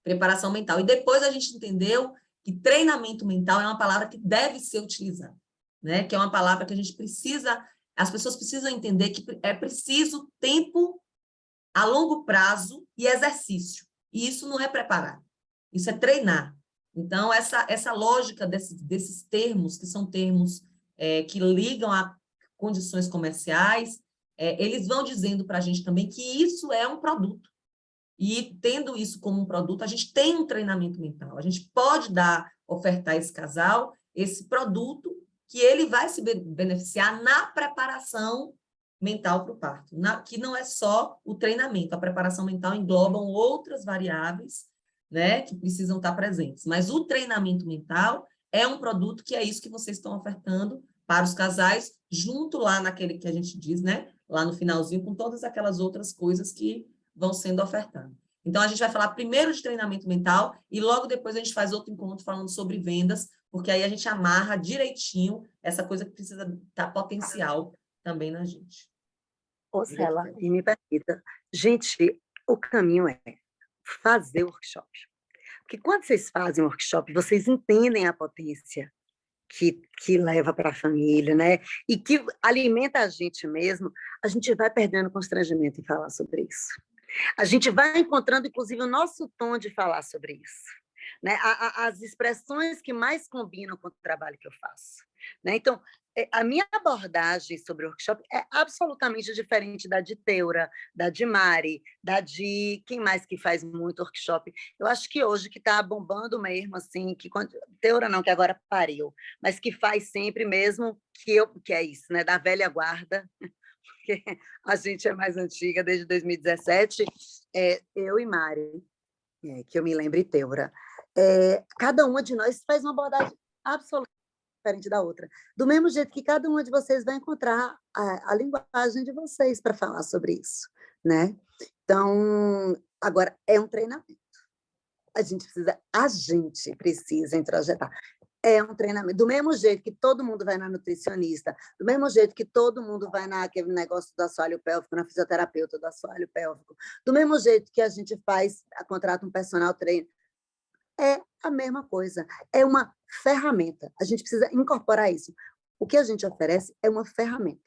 Preparação mental. E depois a gente entendeu que treinamento mental é uma palavra que deve ser utilizada, né? Que é uma palavra que a gente precisa, as pessoas precisam entender que é preciso tempo a longo prazo e exercício. E isso não é preparar, isso é treinar. Então, essa lógica desses termos, que são termos que ligam a condições comerciais, eles vão dizendo para a gente também que isso é um produto. E, tendo isso como um produto, a gente tem um treinamento mental. A gente pode ofertar a esse casal esse produto que ele vai se beneficiar na preparação mental para o parto, que não é só o treinamento. A preparação mental engloba outras variáveis, né, que precisam estar presentes. Mas o treinamento mental é um produto que é isso que vocês estão ofertando para os casais, junto lá naquele que a gente diz, né, lá no finalzinho, com todas aquelas outras coisas que vão sendo ofertadas. Então, a gente vai falar primeiro de treinamento mental e logo depois a gente faz outro encontro falando sobre vendas, porque aí a gente amarra direitinho essa coisa que precisa estar potencial também na gente. Ô, Cela, e me permita, gente, o caminho é fazer workshop. Porque quando vocês fazem workshop, vocês entendem a potência que leva para a família, né? E que alimenta a gente mesmo, a gente vai perdendo constrangimento em falar sobre isso. A gente vai encontrando, inclusive, o nosso tom de falar sobre isso, né? As expressões que mais combinam com o trabalho que eu faço, né? Então, a minha abordagem sobre o workshop é absolutamente diferente da de Teura, da de Mari, da de quem mais que faz muito workshop. Eu acho que hoje que está bombando mesmo, assim, Teura não, que agora pariu, mas que faz sempre mesmo, que é isso, né? Da velha guarda, porque a gente é mais antiga, desde 2017, eu e Mari, que eu me lembre, Teura. Cada uma de nós faz uma abordagem absolutamente diferente da outra. Do mesmo jeito que cada uma de vocês vai encontrar a linguagem de vocês para falar sobre isso, né? Então, agora, é um treinamento. A gente precisa introjetar. É um treinamento. Do mesmo jeito que todo mundo vai na nutricionista, do mesmo jeito que todo mundo vai naquele negócio do assoalho pélvico, na fisioterapeuta do assoalho pélvico, do mesmo jeito que a gente contrata um personal trainer, é a mesma coisa. É uma ferramenta. A gente precisa incorporar isso. O que a gente oferece é uma ferramenta.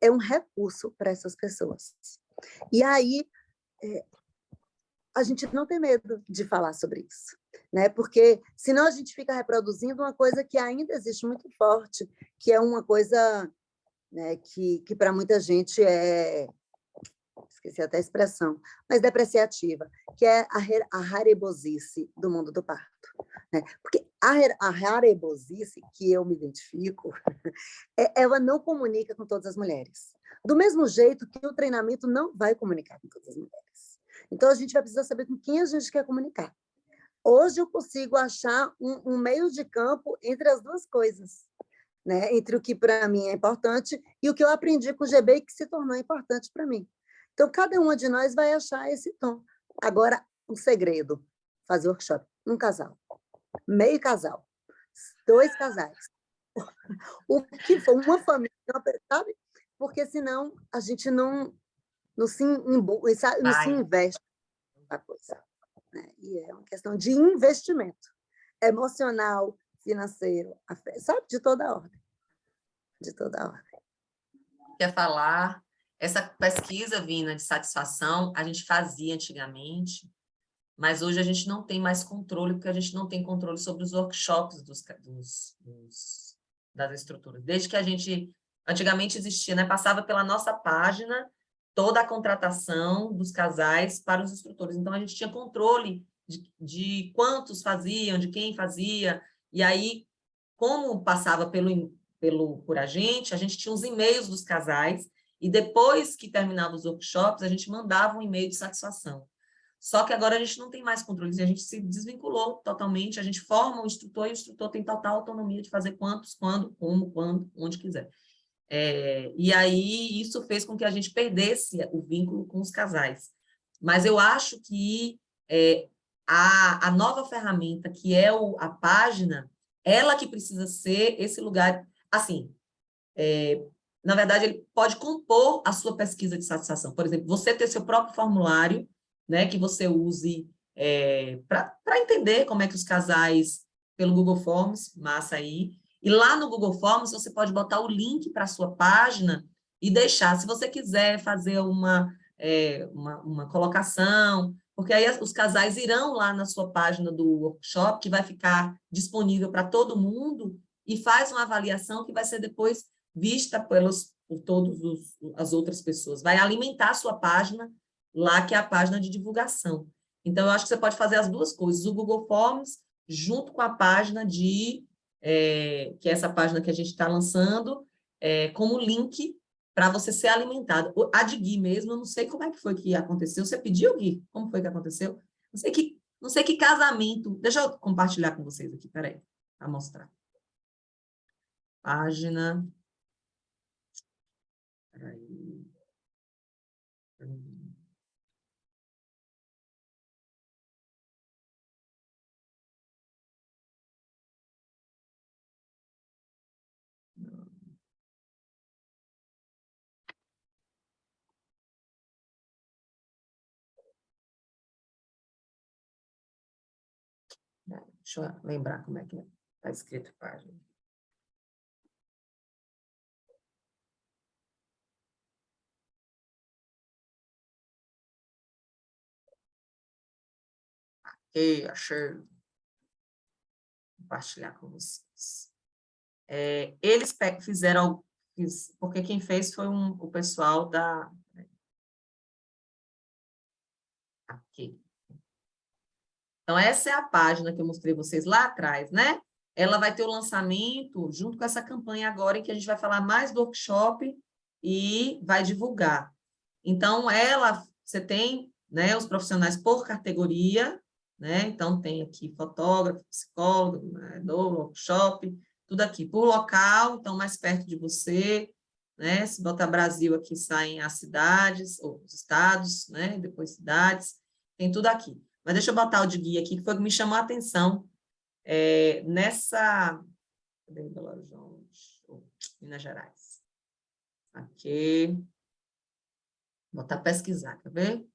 É um recurso para essas pessoas. E aí, a gente não tem medo de falar sobre isso, né? Porque senão a gente fica reproduzindo uma coisa que ainda existe muito forte, que é uma coisa, né, que para muita gente esqueci até a expressão, mas depreciativa, que é a rarebosice do mundo do parto, né? Porque A rarebosice, que eu me identifico, ela não comunica com todas as mulheres. Do mesmo jeito que o treinamento não vai comunicar com todas as mulheres. Então, a gente vai precisar saber com quem a gente quer comunicar. Hoje eu consigo achar um meio de campo entre as duas coisas, né? Entre o que para mim é importante e o que eu aprendi com o GB e que se tornou importante para mim. Então, cada uma de nós vai achar esse tom. Agora, um segredo, fazer workshop um casal, meio casal, 2 casais, o que for, uma família, sabe? Porque senão a gente não se investe na coisa. Né? E é uma questão de investimento emocional, financeiro, sabe? De toda ordem. De toda ordem. Quer falar? Essa pesquisa, Vina, de satisfação, a gente fazia antigamente, mas hoje a gente não tem mais controle, porque a gente não tem controle sobre os workshops das estruturas. Desde que a gente, antigamente existia, né? Passava pela nossa página toda a contratação dos casais para os instrutores. Então, a gente tinha controle de quantos faziam, de quem fazia, e aí, como passava por a gente tinha os e-mails dos casais, e depois que terminava os workshops, a gente mandava um e-mail de satisfação. Só que agora a gente não tem mais controle, a gente se desvinculou totalmente, a gente forma o instrutor e o instrutor tem total autonomia de fazer quantos, quando, como, quando, onde quiser. E aí isso fez com que a gente perdesse o vínculo com os casais. Mas eu acho que a nova ferramenta, que é a página, ela que precisa ser esse lugar, assim, na verdade, ele pode compor a sua pesquisa de satisfação. Por exemplo, você ter seu próprio formulário, né, que você use para entender como é que os casais, pelo Google Forms, massa aí, e lá no Google Forms você pode botar o link para a sua página e deixar, se você quiser fazer uma colocação, porque aí os casais irão lá na sua página do workshop, que vai ficar disponível para todo mundo, e faz uma avaliação que vai ser depois vista por todas as outras pessoas. Vai alimentar a sua página lá, que é a página de divulgação. Então, eu acho que você pode fazer as duas coisas, o Google Forms, junto com a página que é essa página que a gente está lançando, como link para você ser alimentado. A de Gui mesmo, eu não sei como é que foi que aconteceu. Você pediu, Gui? Como foi que aconteceu? Não sei que casamento... Deixa eu compartilhar com vocês aqui, peraí, para mostrar. Página... Peraí. Deixa eu lembrar como é que está escrito página. Ok, achei. Vou compartilhar com vocês. Eles fizeram, porque quem fez foi o pessoal da... Aqui. Então, essa é a página que eu mostrei vocês lá atrás, né? Ela vai ter o lançamento junto com essa campanha agora, em que a gente vai falar mais do workshop e vai divulgar. Então, você tem, né, os profissionais por categoria, né? Então, tem aqui fotógrafo, psicólogo, né, do workshop, tudo aqui. Por local, então, mais perto de você, né? Se botar Brasil aqui, saem as cidades, ou os estados, né? Depois cidades, tem tudo aqui. Mas deixa eu botar o de Gui aqui, que foi o que me chamou a atenção nessa... Cadê Belo Horizonte? Minas Gerais. Aqui. Vou botar pesquisar, quer ver?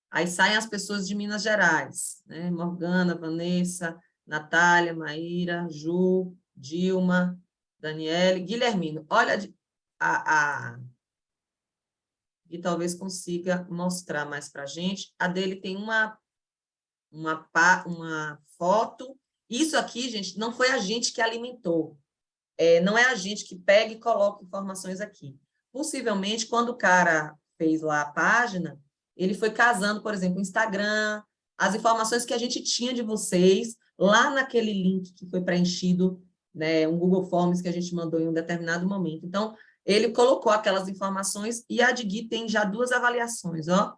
Aí saem as pessoas de Minas Gerais, né? Morgana, Vanessa, Natália, Maíra, Ju, Dilma, Daniele, Guilhermino. Olha, e talvez consiga mostrar mais para a gente. A dele tem uma foto. Isso aqui, gente, não foi a gente que alimentou. Não é a gente que pega e coloca informações aqui. Possivelmente, quando o cara fez lá a página, ele foi casando, por exemplo, o Instagram, as informações que a gente tinha de vocês, lá naquele link que foi preenchido, né, um Google Forms que a gente mandou em um determinado momento. Então, ele colocou aquelas informações e a DGUI tem já 2 avaliações, ó.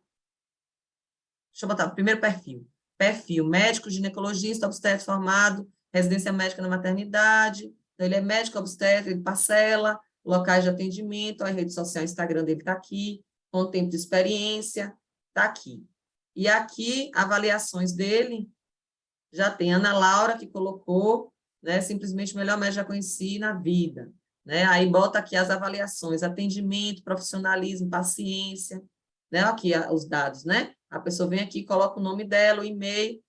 Deixa eu botar o primeiro perfil. Perfil médico, ginecologista, obstetra formado, residência médica na maternidade. Então, ele é médico, obstetra, ele parcela, locais de atendimento, a rede social, Instagram dele está aqui, com tempo de experiência, está aqui. E aqui, avaliações dele, já tem Ana Laura, que colocou, né, simplesmente o melhor médico que já conheci na vida. Né? Aí bota aqui as avaliações, atendimento, profissionalismo, paciência, né? Aqui os dados, né? A pessoa vem aqui, coloca o nome dela, o e-mail,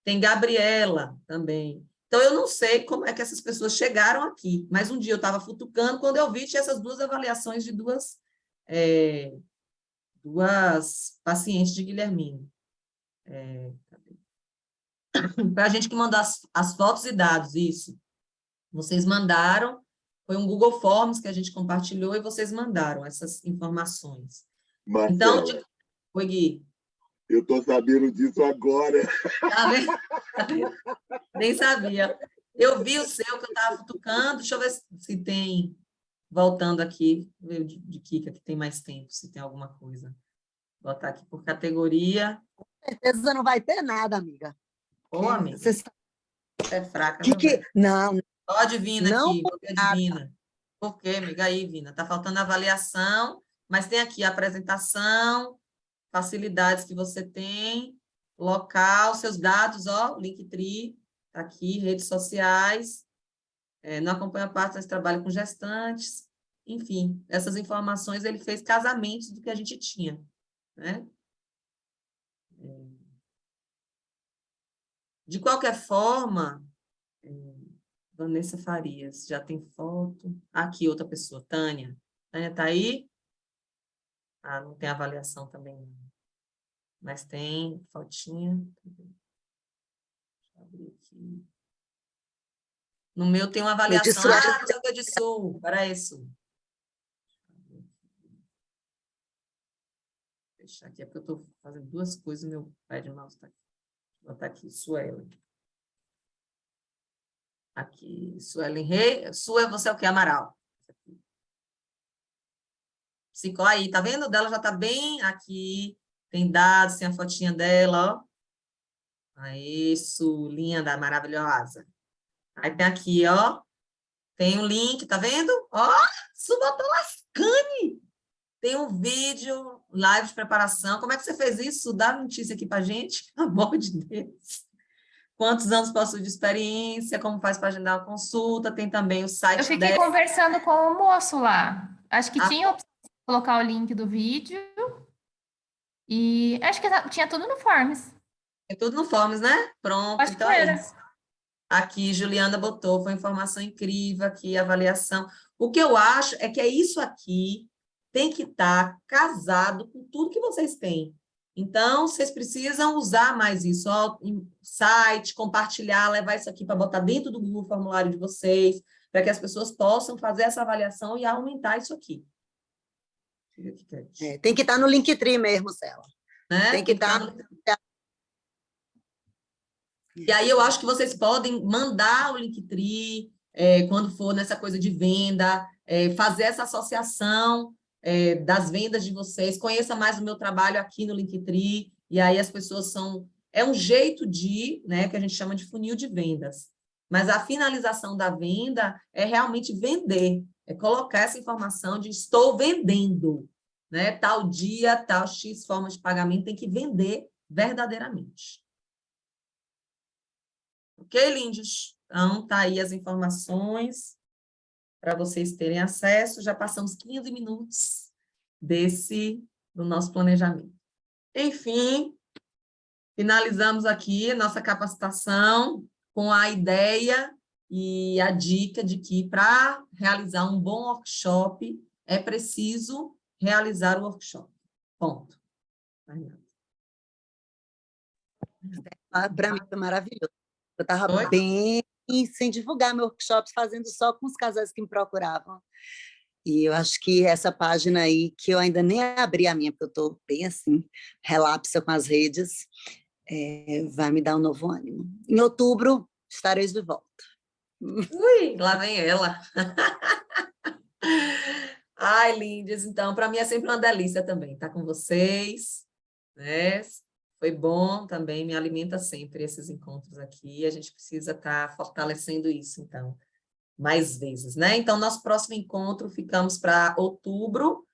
tem Gabriela também. Então, eu não sei como é que essas pessoas chegaram aqui, mas um dia eu estava futucando, quando eu vi, tinha essas 2 avaliações de duas pacientes de Guilhermino. Para a gente que mandou as fotos e dados, isso. Vocês mandaram, foi um Google Forms que a gente compartilhou e vocês mandaram essas informações. Marcela, Então, oi, Gui. eu estou sabendo disso agora. Tá vendo? Nem sabia. Eu vi o seu que eu estava futucando, deixa eu ver se tem, voltando aqui, ver de Kika, que tem mais tempo, se tem alguma coisa. Vou botar aqui por categoria. Com certeza não vai ter nada, amiga. Ô, amiga, Você é fraca. Não, Ó, a Divina não aqui, por porque a nada. Divina. Por quê, amiga? Aí, Vina, está faltando avaliação, mas tem aqui a apresentação, facilidades que você tem, local, seus dados, ó, Linktree, tá aqui, redes sociais, não acompanha parte desse trabalho com gestantes, enfim, essas informações ele fez casamentos do que a gente tinha, né? De qualquer forma, Vanessa Farias, já tem foto. Aqui, outra pessoa, Tânia. Tânia está aí? Ah, não tem avaliação também, não. Mas tem fotinha. Deixa eu abrir aqui. No meu tem uma avaliação. Ah, não sei o que é de Sul. Para isso. Deixa aqui, é porque eu estou fazendo 2 coisas e meu pé de mouse está aqui. Vou botar aqui, Suelen. Aqui, Suelen Rei. Você é o que? Amaral. Ficou aí, tá vendo? O dela já tá bem aqui. Tem dados, tem a fotinha dela, ó. Aí, linda, maravilhosa. Aí tem aqui, ó. Tem um link, tá vendo? Ó, Su botou lascane. Tem um vídeo, live de preparação. Como é que você fez isso? Dá notícia aqui pra gente, pelo amor de Deus. Quantos anos possui de experiência? Como faz para agendar uma consulta? Tem também o site Eu fiquei conversando com o moço lá. Acho que tinha a opção de colocar o link do vídeo. E acho que tinha tudo no Forms. É tudo no Forms, né? Pronto, Acho então que é era. isso. Aqui, Juliana botou, foi informação incrível aqui, avaliação. O que eu acho é que é isso aqui tem que estar casado com tudo que vocês têm. Então, vocês precisam usar mais isso, ó, em site, compartilhar, levar isso aqui para botar dentro do Google Formulário de vocês, para que as pessoas possam fazer essa avaliação e aumentar isso aqui. Tem que estar no Linktree mesmo, Cela. Né? Tem que estar... E aí eu acho que vocês podem mandar o Linktree, quando for nessa coisa de venda, fazer essa associação das vendas de vocês, conheça mais o meu trabalho aqui no Linktree, e aí as pessoas são... É um jeito de, né, que a gente chama de funil de vendas. Mas a finalização da venda é realmente vender, é colocar essa informação de estou vendendo, né? Tal dia, tal X forma de pagamento, tem que vender verdadeiramente. Ok, lindos? Então, tá aí as informações para vocês terem acesso. Já passamos 15 minutos do nosso planejamento. Enfim, finalizamos aqui a nossa capacitação com a ideia e a dica de que para realizar um bom workshop é preciso realizar o workshop. Ponto. Para mim foi maravilhoso. Eu estava bem sem divulgar meu workshop, fazendo só com os casais que me procuravam. E eu acho que essa página aí, que eu ainda nem abri a minha, porque eu estou bem assim, relapsa com as redes, vai me dar um novo ânimo. Em outubro, estarei de volta. Ui, lá vem ela. Ai, lindas, então, para mim é sempre uma delícia também estar com vocês, né? Foi bom também, me alimenta sempre esses encontros aqui, a gente precisa estar fortalecendo isso, então, mais vezes, né? Então, nosso próximo encontro ficamos para outubro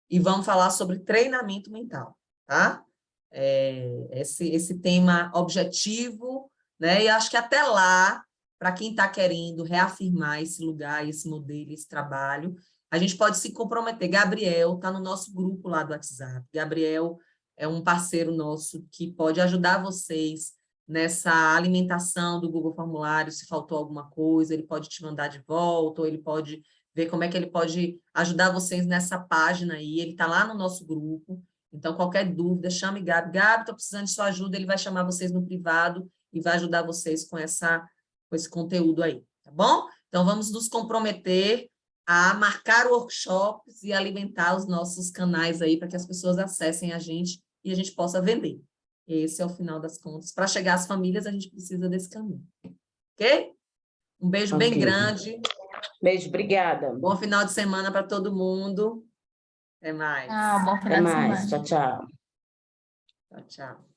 e vamos falar sobre treinamento mental, tá? Esse tema objetivo, né? E acho que até lá, para quem está querendo reafirmar esse lugar, esse modelo, esse trabalho, a gente pode se comprometer. Gabriel está no nosso grupo lá do WhatsApp. Gabriel é um parceiro nosso que pode ajudar vocês nessa alimentação do Google Formulário, se faltou alguma coisa, ele pode te mandar de volta, ou ele pode ver como é que ele pode ajudar vocês nessa página aí, ele está lá no nosso grupo, então qualquer dúvida, chame Gabi. Gabi, estou precisando de sua ajuda, ele vai chamar vocês no privado e vai ajudar vocês com esse conteúdo aí, tá bom? Então, vamos nos comprometer a marcar workshops e alimentar os nossos canais aí para que as pessoas acessem a gente e a gente possa vender. Esse é o final das contas. Para chegar às famílias, a gente precisa desse caminho. Ok? Um beijo bem grande. Beijo, obrigada. Bom final de semana para todo mundo. Até mais. Bom final de semana. Tchau, tchau. Tchau, tchau.